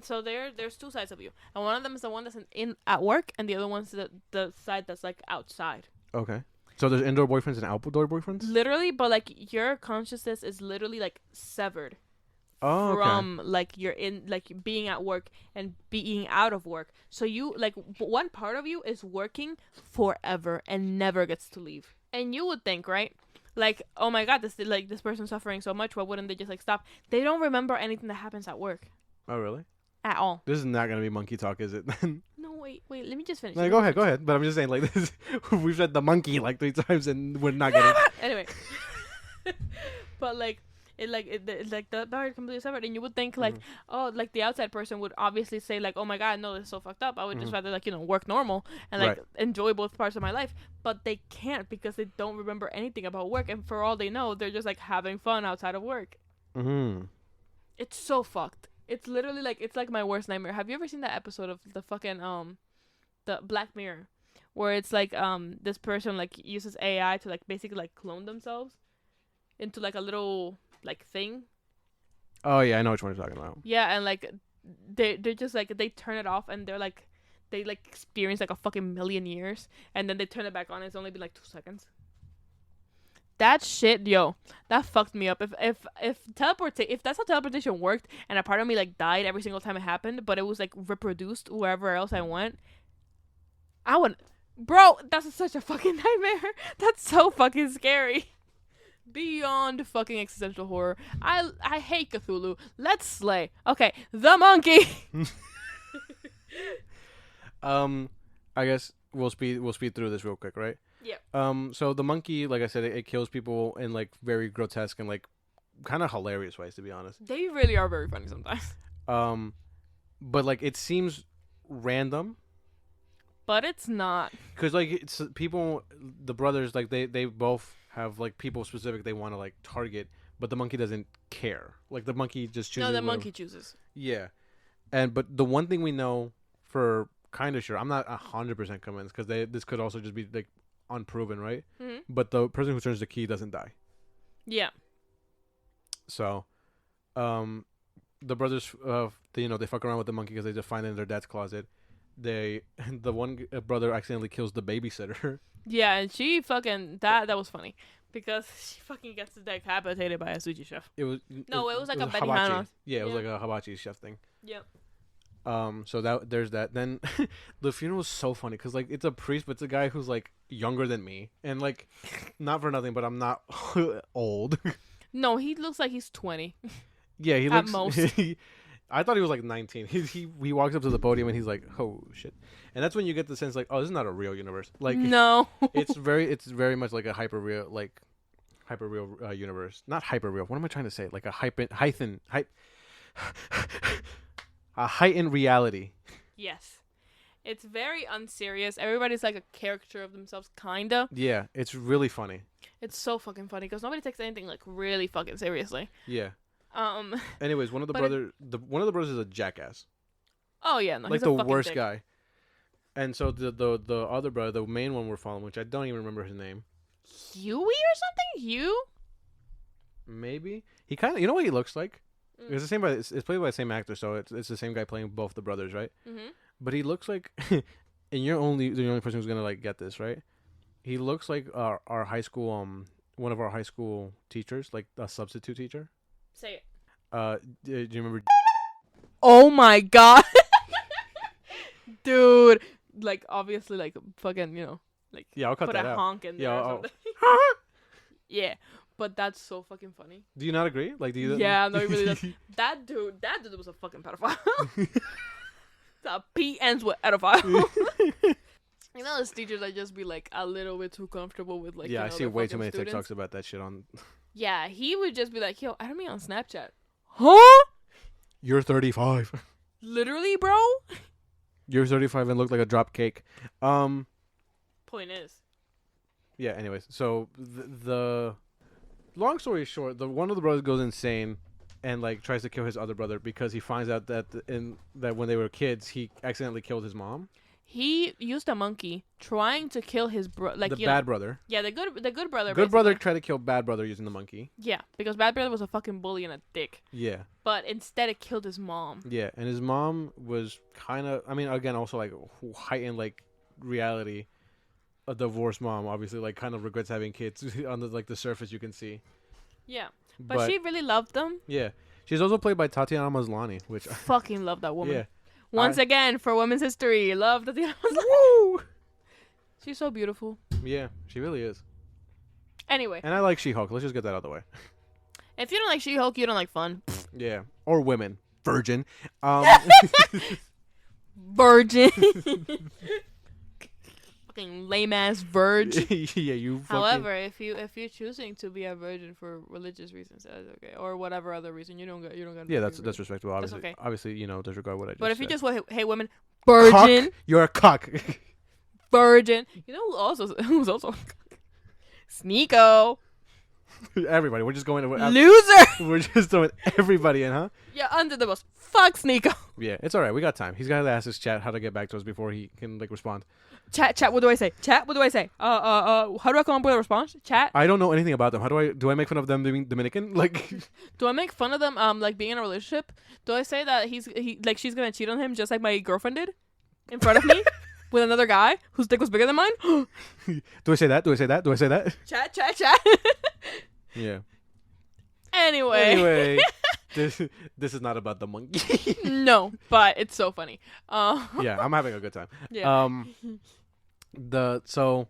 So there's two sides of you, and one of them is the one that's in at work, and the other one's the side that's like outside. Okay. So there's indoor boyfriends and outdoor boyfriends? Literally, but like your consciousness is literally like severed from like you're in like being at work and being out of work. So you like one part of you is working forever and never gets to leave. And you would think, right? Like, oh my god, this person's suffering so much. Why wouldn't they just like stop? They don't remember anything that happens at work Oh, really? at all. This is not going to be monkey talk, is it? No, wait. Let me just finish. No, go ahead. But I'm just saying, like, this, we've said the monkey like 3 times and we're not getting Anyway, but like it's like the bar is completely separate, and you would think like, oh, like the outside person would obviously say like, oh my god, no, this is so fucked up. I would just rather like work normal and like enjoy both parts of my life, but they can't because they don't remember anything about work, and for all they know, they're just like having fun outside of work. It's so fucked. It's literally like it's like my worst nightmare. Have you ever seen that episode of the fucking the Black Mirror, where it's like this person like uses AI to like basically like clone themselves into like a little like thing? Oh, yeah, I know which one you're talking about. Yeah, and like they're just like they turn it off and they're like they like experience like a fucking million years, and then they turn it back on and it's only been like 2 seconds. That shit, yo, that fucked me up. If that's how teleportation worked, and a part of me like died every single time it happened, but it was like reproduced wherever else I went, I would, bro. That's such a fucking nightmare. That's so fucking scary. Beyond fucking existential horror. I hate Cthulhu. Let's slay. Okay, the monkey. I guess we'll speed through this real quick, right? Yeah. So the monkey, like I said, it kills people in like very grotesque and like kind of hilarious ways, to be honest. They really are very funny sometimes. But like it seems random. But it's not. Cause like it's people, the brothers, like they both have like people specific they want to like target, but the monkey doesn't care. Like the monkey just chooses. No, the whatever. monkey chooses. Yeah, but the one thing we know for kind of sure, I'm not 100% convinced because this could also just be like unproven, right? Mm-hmm. But the person who turns the key doesn't die. Yeah. So, the brothers, they fuck around with the monkey because they just find it in their dad's closet. The one brother accidentally kills the babysitter. Yeah, and she fucking that was funny because she fucking gets decapitated by a sushi chef. It was like a hibachi. Benihana. Yeah, it was like a hibachi chef thing. Yep. So there's that. Then the funeral was so funny because like it's a priest, but it's a guy who's like younger than me, and like not for nothing, but I'm not old. No, he looks like he's 20. Yeah, he at looks. most. I thought he was like 19. He walks up to the podium and he's like, "Oh shit!" And that's when you get the sense like, "Oh, this is not a real universe." Like no, it's very much like a hyper real like hyper-real universe. Not hyper-real. What am I trying to say? Like a a heightened reality. Yes. It's very unserious. Everybody's like a caricature of themselves, kinda. Yeah, it's really funny. It's so fucking funny because nobody takes anything like really fucking seriously. Yeah. Anyways, one of the brothers is a jackass. Oh yeah, no, Like he's the a fucking worst dick. guy. And so the other brother, the main one we're following, which I don't even remember his name. Huey or something? Hugh? Maybe he kind of. You know what he looks like? Mm. It's the same. It's played by the same actor, so it's the same guy playing both the brothers, right? Mm-hmm. But he looks like, and you're the only person who's gonna like get this, right? He looks like our high school one of our high school teachers, like a substitute teacher. Say it. Do you remember? Oh my god, dude! Like obviously, like fucking, like Yeah, I'll cut put that a out. honk in there. Yeah, Or I'll- something. Yeah, but that's so fucking funny. Do you not agree? Like, do you? Yeah, no, he really does. That dude was a fucking pedophile. P ends with pedophile. You know, those teachers that just be like a little bit too comfortable with like. Yeah, I see way too many students. TikToks about that shit on. Yeah, he would just be like, "Yo, I don't mean on Snapchat." Huh? You're 35. Literally, bro. You're 35 and look like a drop cake. Point is. Yeah. Anyways, so the long story short, one of the brothers goes insane and like tries to kill his other brother because he finds out that when they were kids, he accidentally killed his mom. He used a monkey trying to kill his The bad brother. Yeah, the good brother. Good brother basically. tried to kill bad brother using the monkey. Yeah, because bad brother was a fucking bully and a dick. Yeah. But instead, it killed his mom. Yeah, and his mom was kind of. I mean, again, also like heightened like reality. A divorced mom, obviously, like kind of regrets having kids. On the surface, you can see. Yeah, but she really loved them. Yeah, she's also played by Tatiana Maslany, which Fucking love that woman. yeah. Once again, for women's history, love that. Woo! She's so beautiful. Yeah, she really is. Anyway, And I like She-Hulk. Let's just get that out of the way. if you don't like She-Hulk, you don't like fun. Yeah, or women. Virgin. Virgin. Fucking lame ass virgin. Yeah, you. However, if you're choosing to be a virgin for religious reasons, that's okay, or whatever other reason, you don't get. Yeah, that's respectable. That's Obviously, okay. obviously, disregard what I just. But if you said. just want, hey women, virgin, Cock, you're a cock. virgin. You know who's also Sneeko. Everybody, we're just going to Loser. We're just throwing everybody in, huh? Yeah, under the bus. Fuck Sneeko. Yeah, it's all right. We got time. He's got to ask his chat how to get back to us before he can respond. Chat. What do I say? Chat. What do I say? How do I come up with a response? Chat. I don't know anything about them. How do I make fun of them being Dominican? Like, Do I make fun of them? Like being in a relationship? Do I say that she's gonna cheat on him just like my girlfriend did, in front of me, with another guy whose dick was bigger than mine? do I say that? Do I say that? Do I say that? Chat. Yeah. Anyway. this is not about the monkey. No, but it's so funny. Yeah, I'm having a good time. Yeah. So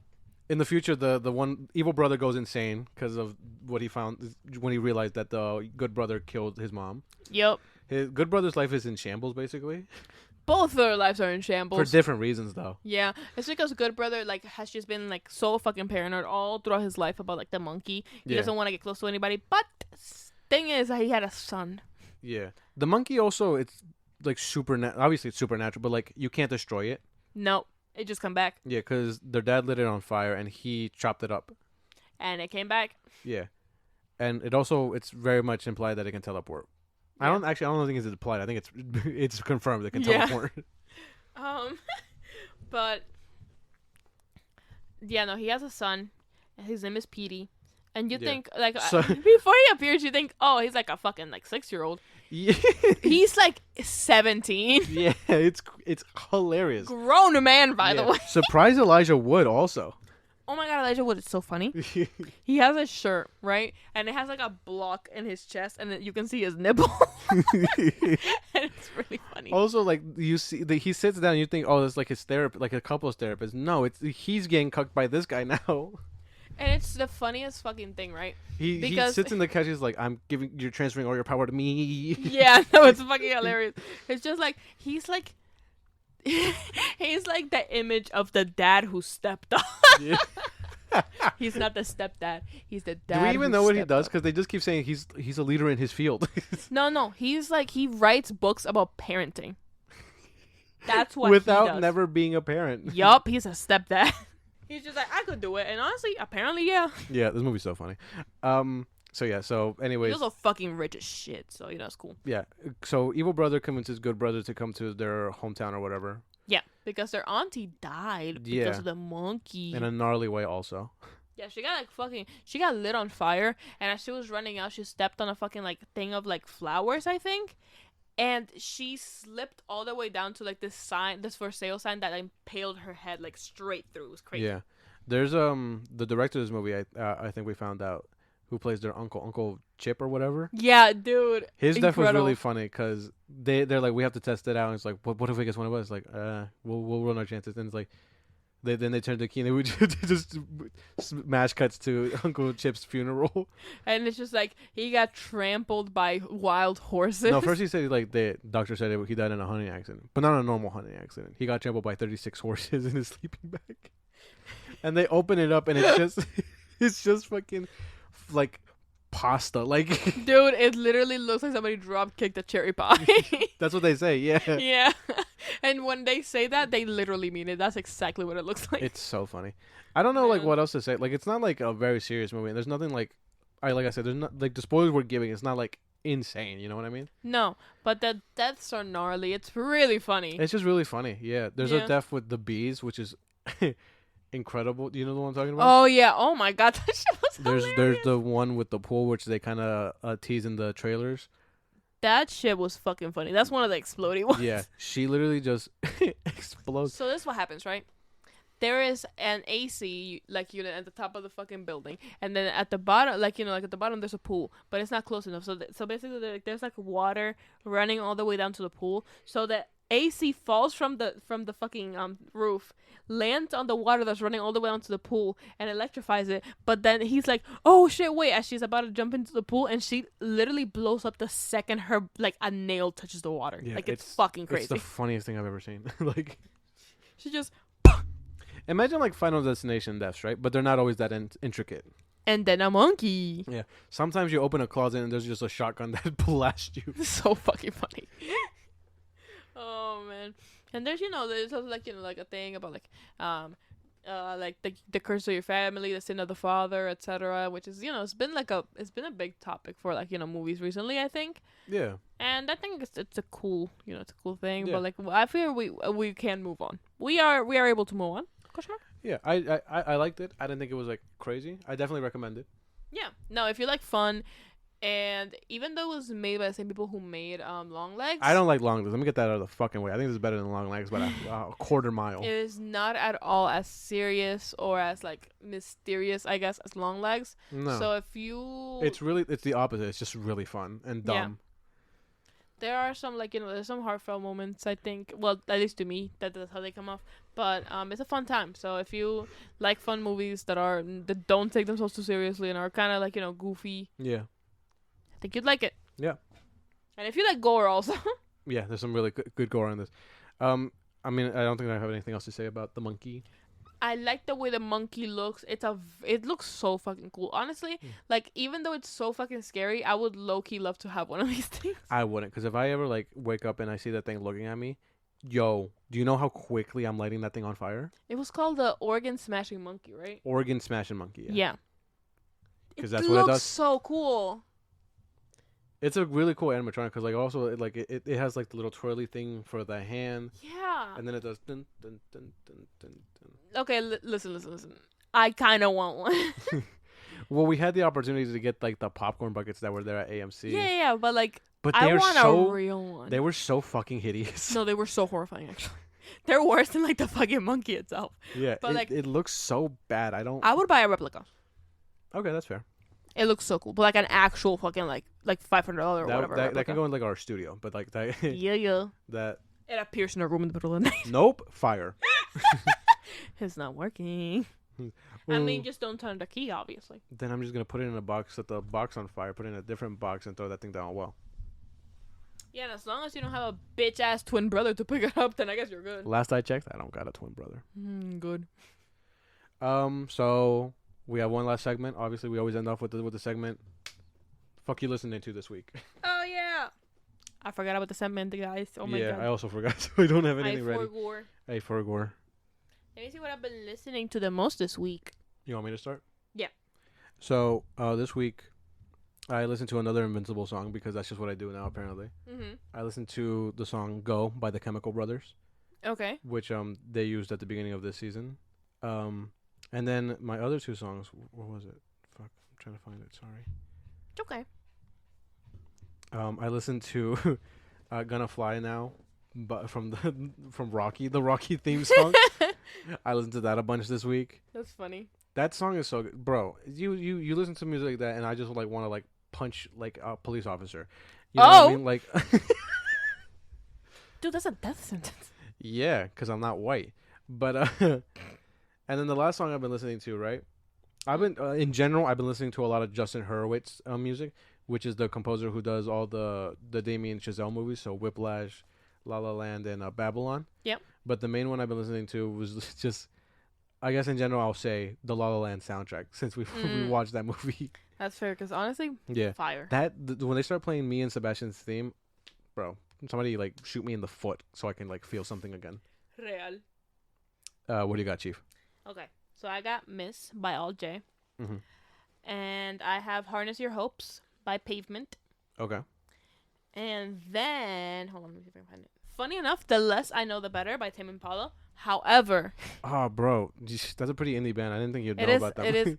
in the future, the one evil brother goes insane because of what he found when he realized that the good brother killed his mom. Yep. His good brother's life is in shambles, basically, Both their lives are in shambles. for different reasons, though. Yeah, it's because good brother has just been so fucking paranoid all throughout his life about the monkey. He Yeah. doesn't want to get close to anybody. But thing is that he had a son. Yeah, the monkey also, it's like obviously it's supernatural, but you can't destroy it. No, it just come back, Yeah, because their dad lit it on fire and he chopped it up. and it came back. Yeah, and it's very much implied that it can teleport. I don't think it's implied. I think it's confirmed it can teleport. But yeah, no, he has a son. His name is Petey. And you think, before he appears, you think, oh, he's like a fucking 6-year-old. Yeah. He's 17. Yeah, it's hilarious. Grown man, by the way. Surprise Elijah Wood also. Oh my god, Elijah Wood is so funny. He has a shirt, right? And it has a block in his chest, and you can see his nipple. And it's really funny. Also, you see, he sits down and you think, oh, that's his therapist, like a couples therapist. No, he's getting cucked by this guy now. And it's the funniest fucking thing, right? He sits in the couch. He's like, you're transferring all your power to me. Yeah, no, it's fucking hilarious. It's just he's he's the image of the dad who stepped up. Yeah. He's not the stepdad. He's the dad. Do we even know what he does? Up. Because they just keep saying he's a leader in his field. No. He's like he writes books about parenting. That's what without he does. never being a parent. Yup, he's a stepdad. He's just like I could do it, and honestly, apparently, yeah. Yeah, this movie's so funny. So anyways, He's also fucking rich as shit, so it's cool. Yeah. So evil brother convinces good brother to come to their hometown or whatever. Yeah, because their auntie died because of the monkey. In a gnarly way, also. Yeah, she got lit on fire, and as she was running out, she stepped on a fucking thing of flowers, I think, and she slipped all the way down to this for sale sign that impaled her head straight through. It was crazy. Yeah, there's the director of this movie. I think we found out who plays their Uncle Chip or whatever. Yeah, dude. His death was really funny because they're like, we have to test it out. And it's like, what if we get one of us? Like, we'll run our chances. And it's like, then they turn the key and they would just smash cuts to Uncle Chip's funeral. And it's just he got trampled by wild horses. No, first he said the doctor said he died in a hunting accident, but not a normal hunting accident. He got trampled by 36 horses in his sleeping bag. And they open it up and it's just fucking pasta. Dude, it literally looks like somebody drop kicked a cherry pie. That's what they say. Yeah. Yeah. And when they say that, they literally mean it. That's exactly what it looks like. It's so funny. I don't know what else to say. It's not a very serious movie. There's nothing like I said, there's not the spoilers we're giving. It's not insane. You know what I mean? No, but the deaths are gnarly. It's really funny. It's just really funny. Yeah. There's a death with the bees, which is incredible. Do you know the one I'm talking about? Oh yeah. Oh my god, that shit was hilarious. There's the one with the pool, which they kind of tease in the trailers. That shit was fucking funny. That's one of the exploding ones. Yeah, she literally just explodes. So this is what happens, right? There is an AC unit at the top of the fucking building, and then at the bottom, at the bottom, there's a pool, but it's not close enough. So basically, there's water running all the way down to the pool. So the AC falls from the fucking roof, lands on the water that's running all the way onto the pool, and electrifies it. But then he's like, "Oh shit, wait!" As she's about to jump into the pool, and she literally blows up the second her a nail touches the water. Yeah, it's fucking crazy. It's the funniest thing I've ever seen. She just. Imagine Final Destination deaths, right? But they're not always that intricate. And then a monkey. Yeah. Sometimes you open a closet and there's just a shotgun that blasts you. So fucking funny. Oh man. And there's there's also a thing about the curse of your family, the sin of the father, etc., which is it's been a big topic for movies recently, I think. Yeah. And I think it's a cool thing, yeah. But I feel we can move on. We are able to move on. Yeah, I liked it. I didn't think it was crazy. I definitely recommend it. Yeah. No, if you like fun, and even though it was made by the same people who made Long Legs. I don't like Long Legs. Let me get that out of the fucking way. I think this is better than Long Legs, but a quarter mile. It is not at all as serious or as mysterious, I guess, as Long Legs. No. So if you. It's the opposite. It's just really fun and dumb. Yeah. There are some there's some heartfelt moments, I think. Well, at least to me, that's how they come off. But it's a fun time. So if you like fun movies that don't take themselves too seriously and are kind of goofy, yeah, I think you'd like it. Yeah. And if you like gore, also. Yeah, there's some really good gore in this. I mean, I don't think I have anything else to say about the monkey. I like the way the monkey looks. It looks so fucking cool. Honestly, even though it's so fucking scary, I would low-key love to have one of these things. I wouldn't, because if I ever wake up and I see that thing looking at me, do you know how quickly I'm lighting that thing on fire? It was called the organ smashing monkey, right? Organ smashing monkey, yeah. Because that's what it does. It looks so cool. It's a really cool animatronic because also it has the little twirly thing for the hand. Yeah. And then it does dun dun dun dun dun dun. Okay, listen. I kind of want one. Well, we had the opportunity to get the popcorn buckets that were there at AMC. Yeah, but I want a real one. They were so fucking hideous. No, they were so horrifying actually. They're worse than the fucking monkey itself. Yeah, but it looks so bad. I would buy a replica. Okay, that's fair. It looks so cool, but an actual fucking $500 or whatever. That can go in our studio, but that. Yeah. That. It appears in our room in the middle of the night. Nope, fire. It's not working. I mean, just don't turn the key, obviously. Then I'm just gonna put it in a box, set the box on fire, put it in a different box, and throw that thing down a well. Yeah, and as long as you don't have a bitch ass twin brother to pick it up, then I guess you're good. Last I checked, I don't got a twin brother. Good. So we have one last segment. Obviously, we always end off with the segment. Fuck you listening to this week. Oh yeah. I forgot about the segment, guys. Oh my god. I also forgot. So we don't have anything ready. I forgot. Let me see what I've been listening to the most this week. You want me to start? Yeah. So this week, I listened to another Invincible song because that's just what I do now. Apparently, I listened to the song "Go" by the Chemical Brothers. Okay. Which they used at the beginning of this season. And then my other two songs, what was it? Fuck, I'm trying to find it. Sorry. It's okay. I listened to "Gonna Fly Now," but from Rocky, the Rocky theme song. I listened to that a bunch this week. That's funny. That song is so good, bro. You listen to music like that, and I just like want to like punch like a police officer. You know what I mean? Like, dude, that's a death sentence. Yeah, because I'm not white. But and then the last song I've been listening to, right? I've been in general, I've been listening to a lot of Justin Hurwitz music, which is the composer who does all the Damien Chazelle movies, so Whiplash, La La Land, and Babylon. Yep. But the main one I've been listening to was just, I guess in general, I'll say the La La Land soundtrack, since we watched that movie. That's fair, because honestly, fire. When they start playing me and Sebastian's theme, bro, somebody like shoot me in the foot so I can like feel something again. Real. What do you got, Chief? Okay, so I got Miss by All J. And I have Harness Your Hopes by Pavement. Okay. And then, hold on, let me see if I can find it. Funny enough, The Less I Know, The Better by Tame Impala. However. Oh, bro. That's a pretty indie band. I didn't think you'd know about that. It is.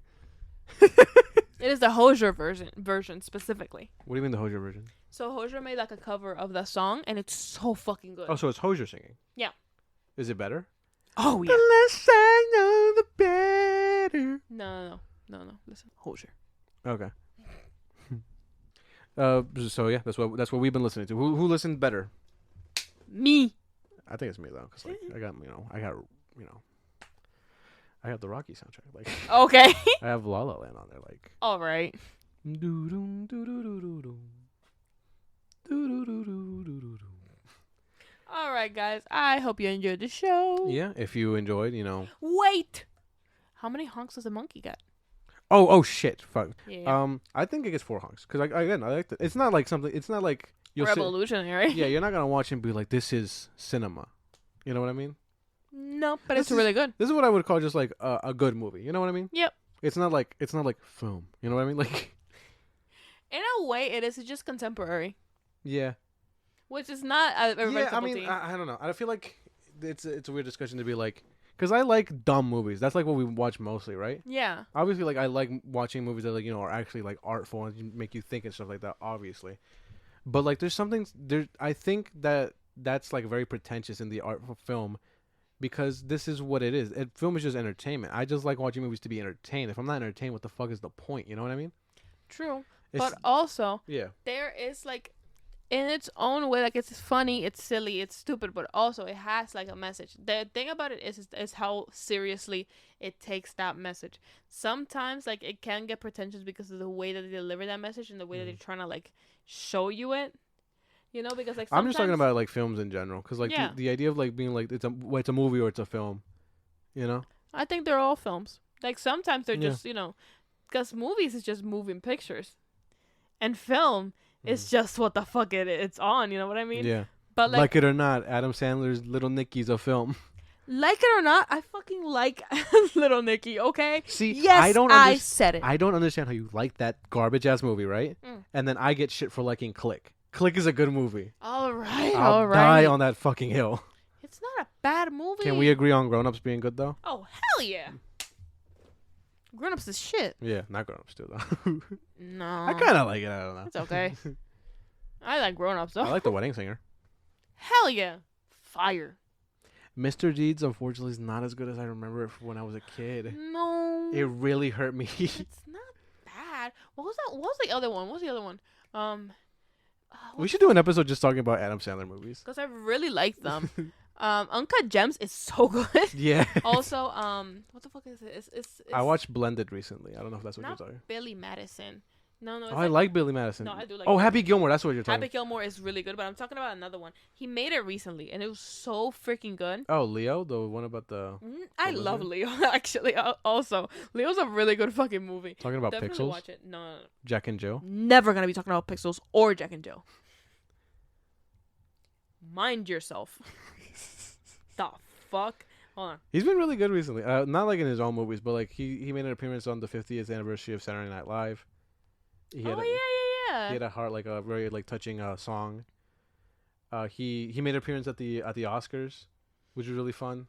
It is the Hozier version specifically. What do you mean the Hozier version? So Hozier made like a cover of the song, and it's so fucking good. Oh, so it's Hozier singing? Yeah. Is it better? Oh, yeah. The less I know, the better. No. Listen, Hozier. Okay. So yeah, that's what we've been listening to. Who listened better? Me. I think it's me though, cause like I have the Rocky soundtrack. Like okay. I have La La Land on there. Like all right. All right, guys. I hope you enjoyed the show. Yeah, if you enjoyed, Wait. How many honks does a monkey get? Oh shit! Fuck. Yeah. I think it gets 4 honks because I like it. It's not like something. It's not like revolutionary. Yeah, you're not gonna watch and be like, "This is cinema." You know what I mean? No, but it's really good. This is what I would call just like a good movie. You know what I mean? Yep. It's not like film. You know what I mean? Like. In a way, it is just contemporary. Yeah. Which is not yeah, I mean, I don't know. I feel like it's a weird discussion to be like, because I like dumb movies. That's like what we watch mostly, right? Yeah. Obviously, like I like watching movies that like are actually like artful and make you think and stuff like that. Obviously, but like there's something there. I think that's like very pretentious in the art of film, because this is what it is. Film is just entertainment. I just like watching movies to be entertained. If I'm not entertained, what the fuck is the point? You know what I mean? True. But also, there is like, in its own way, like it's funny, it's silly, it's stupid, but also it has like a message. The thing about it is how seriously it takes that message. Sometimes like it can get pretentious because of the way that they deliver that message and the way that they're trying to like show you it. Because like I'm just talking about like films in general, because like the idea of like being like it's a movie or it's a film, I think they're all films. Like sometimes they're just because movies is just moving pictures, and film is just what the fuck it's on. You know what I mean? Yeah. But like it or not, Adam Sandler's Little Nicky's a film. Like it or not, I fucking like Little Nicky. Okay. See, yes, I said it. I don't understand how you like that garbage ass movie, right? And then I get shit for liking Click. Click is a good movie. All right. I'll die on that fucking hill. It's not a bad movie. Can we agree on Grown Ups being good though? Oh hell yeah. Grown Ups is shit. Yeah, not Grown Ups too though. No. I kind of like it. I don't know. It's okay. I like Grown Ups though. I like The Wedding Singer. Hell yeah. Fire. Mr. Deeds, unfortunately, is not as good as I remember it when I was a kid. No. It really hurt me. It's not bad. What was that? What was the other one? We should do an episode just talking about Adam Sandler movies. Because I really like them. Uncut Gems is so good. Yeah. Also, what the fuck is it? It's I watched Blended recently. I don't know if that's what you're not talking. Billy Madison. No, Oh, I like Billy Madison. No, I do like. Oh, Billy Happy Madison. Gilmore. That's what you're talking. Happy Gilmore is really good, but I'm talking about another one. He made it recently, and it was so freaking good. Oh, Leo, the one about the. I love Leo. Actually, also, Leo's a really good fucking movie. Talking about Definitely Pixels. watch it. No. Jack and Jill. Never gonna be talking about Pixels or Jack and Jill. Mind yourself. The fuck. Hold on. He's been really good recently. Not like in his own movies, but like he made an appearance on the 50th anniversary of Saturday Night Live. He had Yeah. He had a heart like a very like touching song. He made an appearance at the Oscars, which was really fun.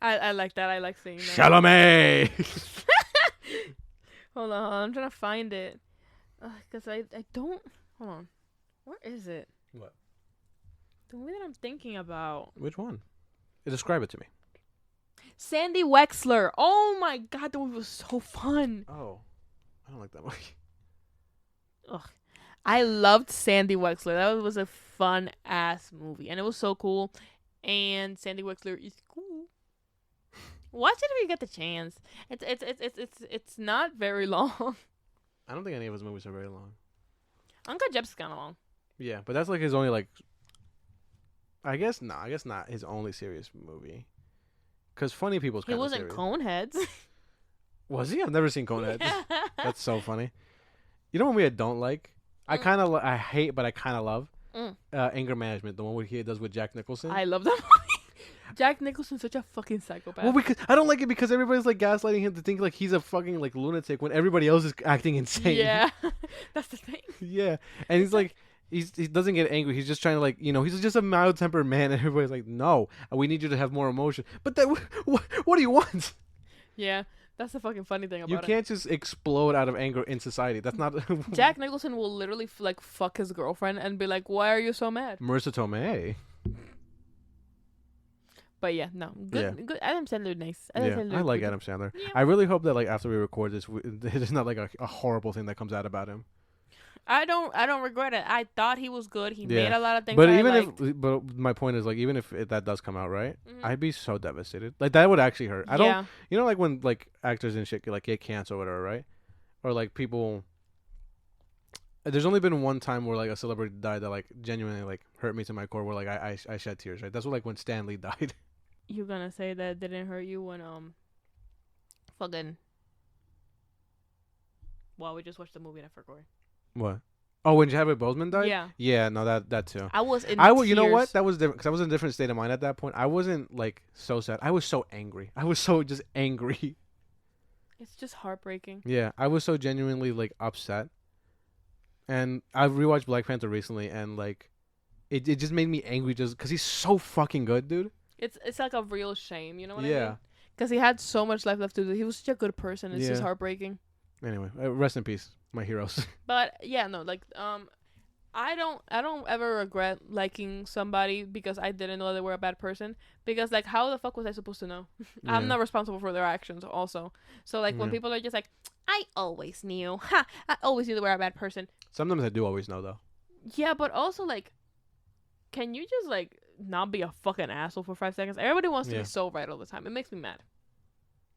I like that. I like seeing that. Chalamet. Hold on. I'm trying to find it. Cause I don't. Hold on. Where is it? What? The movie that I'm thinking about. Which one? Describe it to me. Sandy Wexler. Oh my god, that movie was so fun. Oh, I don't like that movie. Ugh. I loved Sandy Wexler. That was a fun ass movie, and it was so cool. And Sandy Wexler is cool. Watch it if you get the chance. It's not very long. I don't think any of his movies are very long. Uncut Gems is kind of long. Yeah, but that's like his only like. I guess not his only serious movie. Cause Funny People's kind of serious. He was in Coneheads. Was he? I've never seen Coneheads. Yeah. That's so funny. You know what movie I don't like? I kind of I hate, but I kind of love. Anger Management, the one where he does with Jack Nicholson. I love that movie. Jack Nicholson's such a fucking psychopath. Well, because I don't like it because everybody's like gaslighting him to think like he's a fucking like lunatic when everybody else is acting insane. Yeah, that's the thing. Yeah, and he's like. He doesn't get angry. He's just trying to like, he's just a mild-tempered man, and everybody's like, no, we need you to have more emotion. But that, what do you want? Yeah, that's the fucking funny thing about it. You can't just explode out of anger in society. That's not. Jack Nicholson will literally fuck his girlfriend and be like, "Why are you so mad?" Marissa Tomei. But yeah, no, good. Yeah. Good. Adam Sandler, nice. I like Adam Sandler. Yeah. I really hope that like after we record this, there's not like a horrible thing that comes out about him. I don't regret it. I thought he was good. He made a lot of things. But but my point is like even if that does come out right, I'd be so devastated. Like that would actually hurt. I don't. Like when like actors and shit get canceled or whatever, right? Or like people. There's only been one time where like a celebrity died that like genuinely like hurt me to my core. Where like I shed tears. Right. That's what like when Stan Lee died. You gonna say that didn't hurt you when fucking. Well, we just watched the movie and I forgot. What? Oh, when Chadwick Boseman died? Yeah. Yeah, no, that too. I was in tears. You know what? That was different because I was in a different state of mind at that point. I wasn't like so sad. I was so angry. I was so just angry. It's just heartbreaking. Yeah, I was so genuinely like upset. And I rewatched Black Panther recently, and like, it just made me angry just because he's so fucking good, dude. It's like a real shame, you know what I Yeah. mean? Because he had so much life left to do. He was such a good person. It's just heartbreaking. Anyway, rest in peace, my heroes. But yeah, no, like I don't ever regret liking somebody because I didn't know they were a bad person. Because like, how the fuck was I supposed to know? I'm not responsible for their actions, also. So like, when people are just like, I always knew, I always knew they were a bad person. Sometimes I do always know though. Yeah, but also like, can you just like not be a fucking asshole for 5 seconds? Everybody wants to be so right all the time. It makes me mad.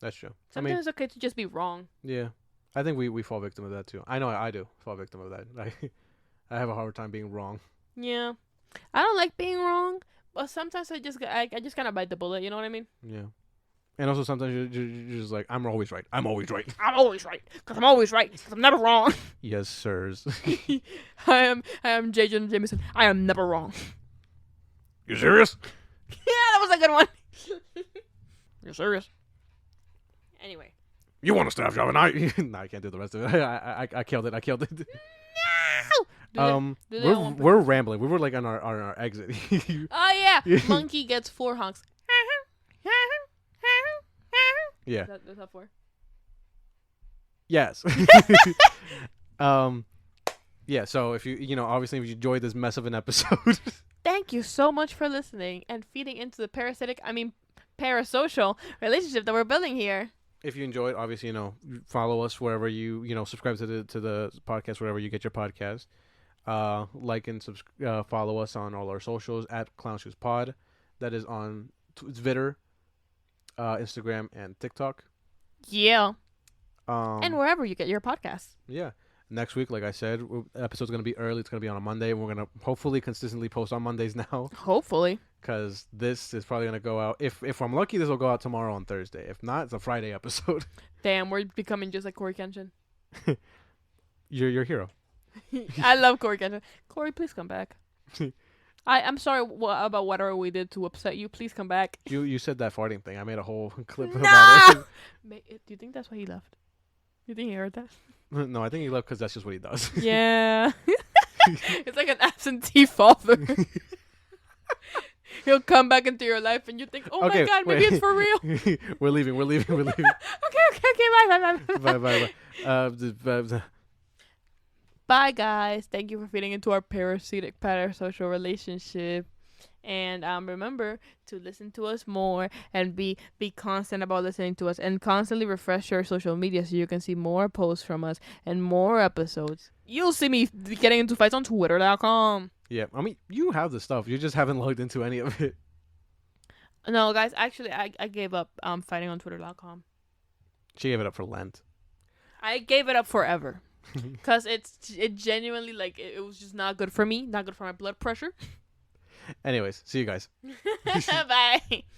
That's true. Sometimes it's okay to just be wrong. Yeah. I think we fall victim of that too. I know I do fall victim of that. I have a hard time being wrong. Yeah, I don't like being wrong, but sometimes I just kind of bite the bullet. You know what I mean? Yeah. And also sometimes you're just like, I'm always right. I'm always right. I'm always right because I'm always right because I'm never wrong. Yes, sirs. I am J. Jonah Jameson. I am never wrong. You serious? Yeah, that was a good one. You're serious? Anyway. You want a staff job, and no, I can't do the rest of it. I killed it. No. We're rambling. We were like on our exit. Oh yeah, monkey gets 4 honks. Yeah. That's that 4. Yes. Yeah. So if you obviously if you enjoyed this mess of an episode, thank you so much for listening and feeding into the parasocial relationship that we're building here. If you enjoyed, obviously, follow us wherever you subscribe to the podcast, wherever you get your podcast. Like and follow us on all our socials at ClownShoesPod. That is on Twitter, Instagram, and TikTok. Yeah. And wherever you get your podcasts. Yeah. Next week, like I said, episode's gonna be early. It's gonna be on a Monday. We're gonna hopefully consistently post on Mondays now, Hopefully. because this is probably gonna go out. If I'm lucky, this will go out tomorrow on Thursday. If not, it's a Friday episode. Damn, we're becoming just like Corey Kenshin. You're your hero. I love Corey Kenshin. Corey, please come back. I'm sorry about whatever we did to upset you. Please come back. You said that farting thing. I made a whole clip No! about it. Do you think that's why he left? You think he heard that? No, I think he left because that's just what he does. Yeah. It's like an absentee father. He'll come back into your life and you think, oh Okay, my God, maybe wait. it's for real. We're leaving. Okay, bye. Bye. Bye, guys. Thank you for feeding into our parasocial relationship. And remember to listen to us more and be constant about listening to us and constantly refresh your social media so you can see more posts from us and more episodes. You'll see me getting into fights on Twitter.com. Yeah, I mean, you have the stuff. You just haven't logged into any of it. No, guys, actually, I gave up fighting on Twitter.com. She gave it up for Lent. I gave it up forever. Because it genuinely, like, it was just not good for me. Not good for my blood pressure. Anyways, see you guys. Bye.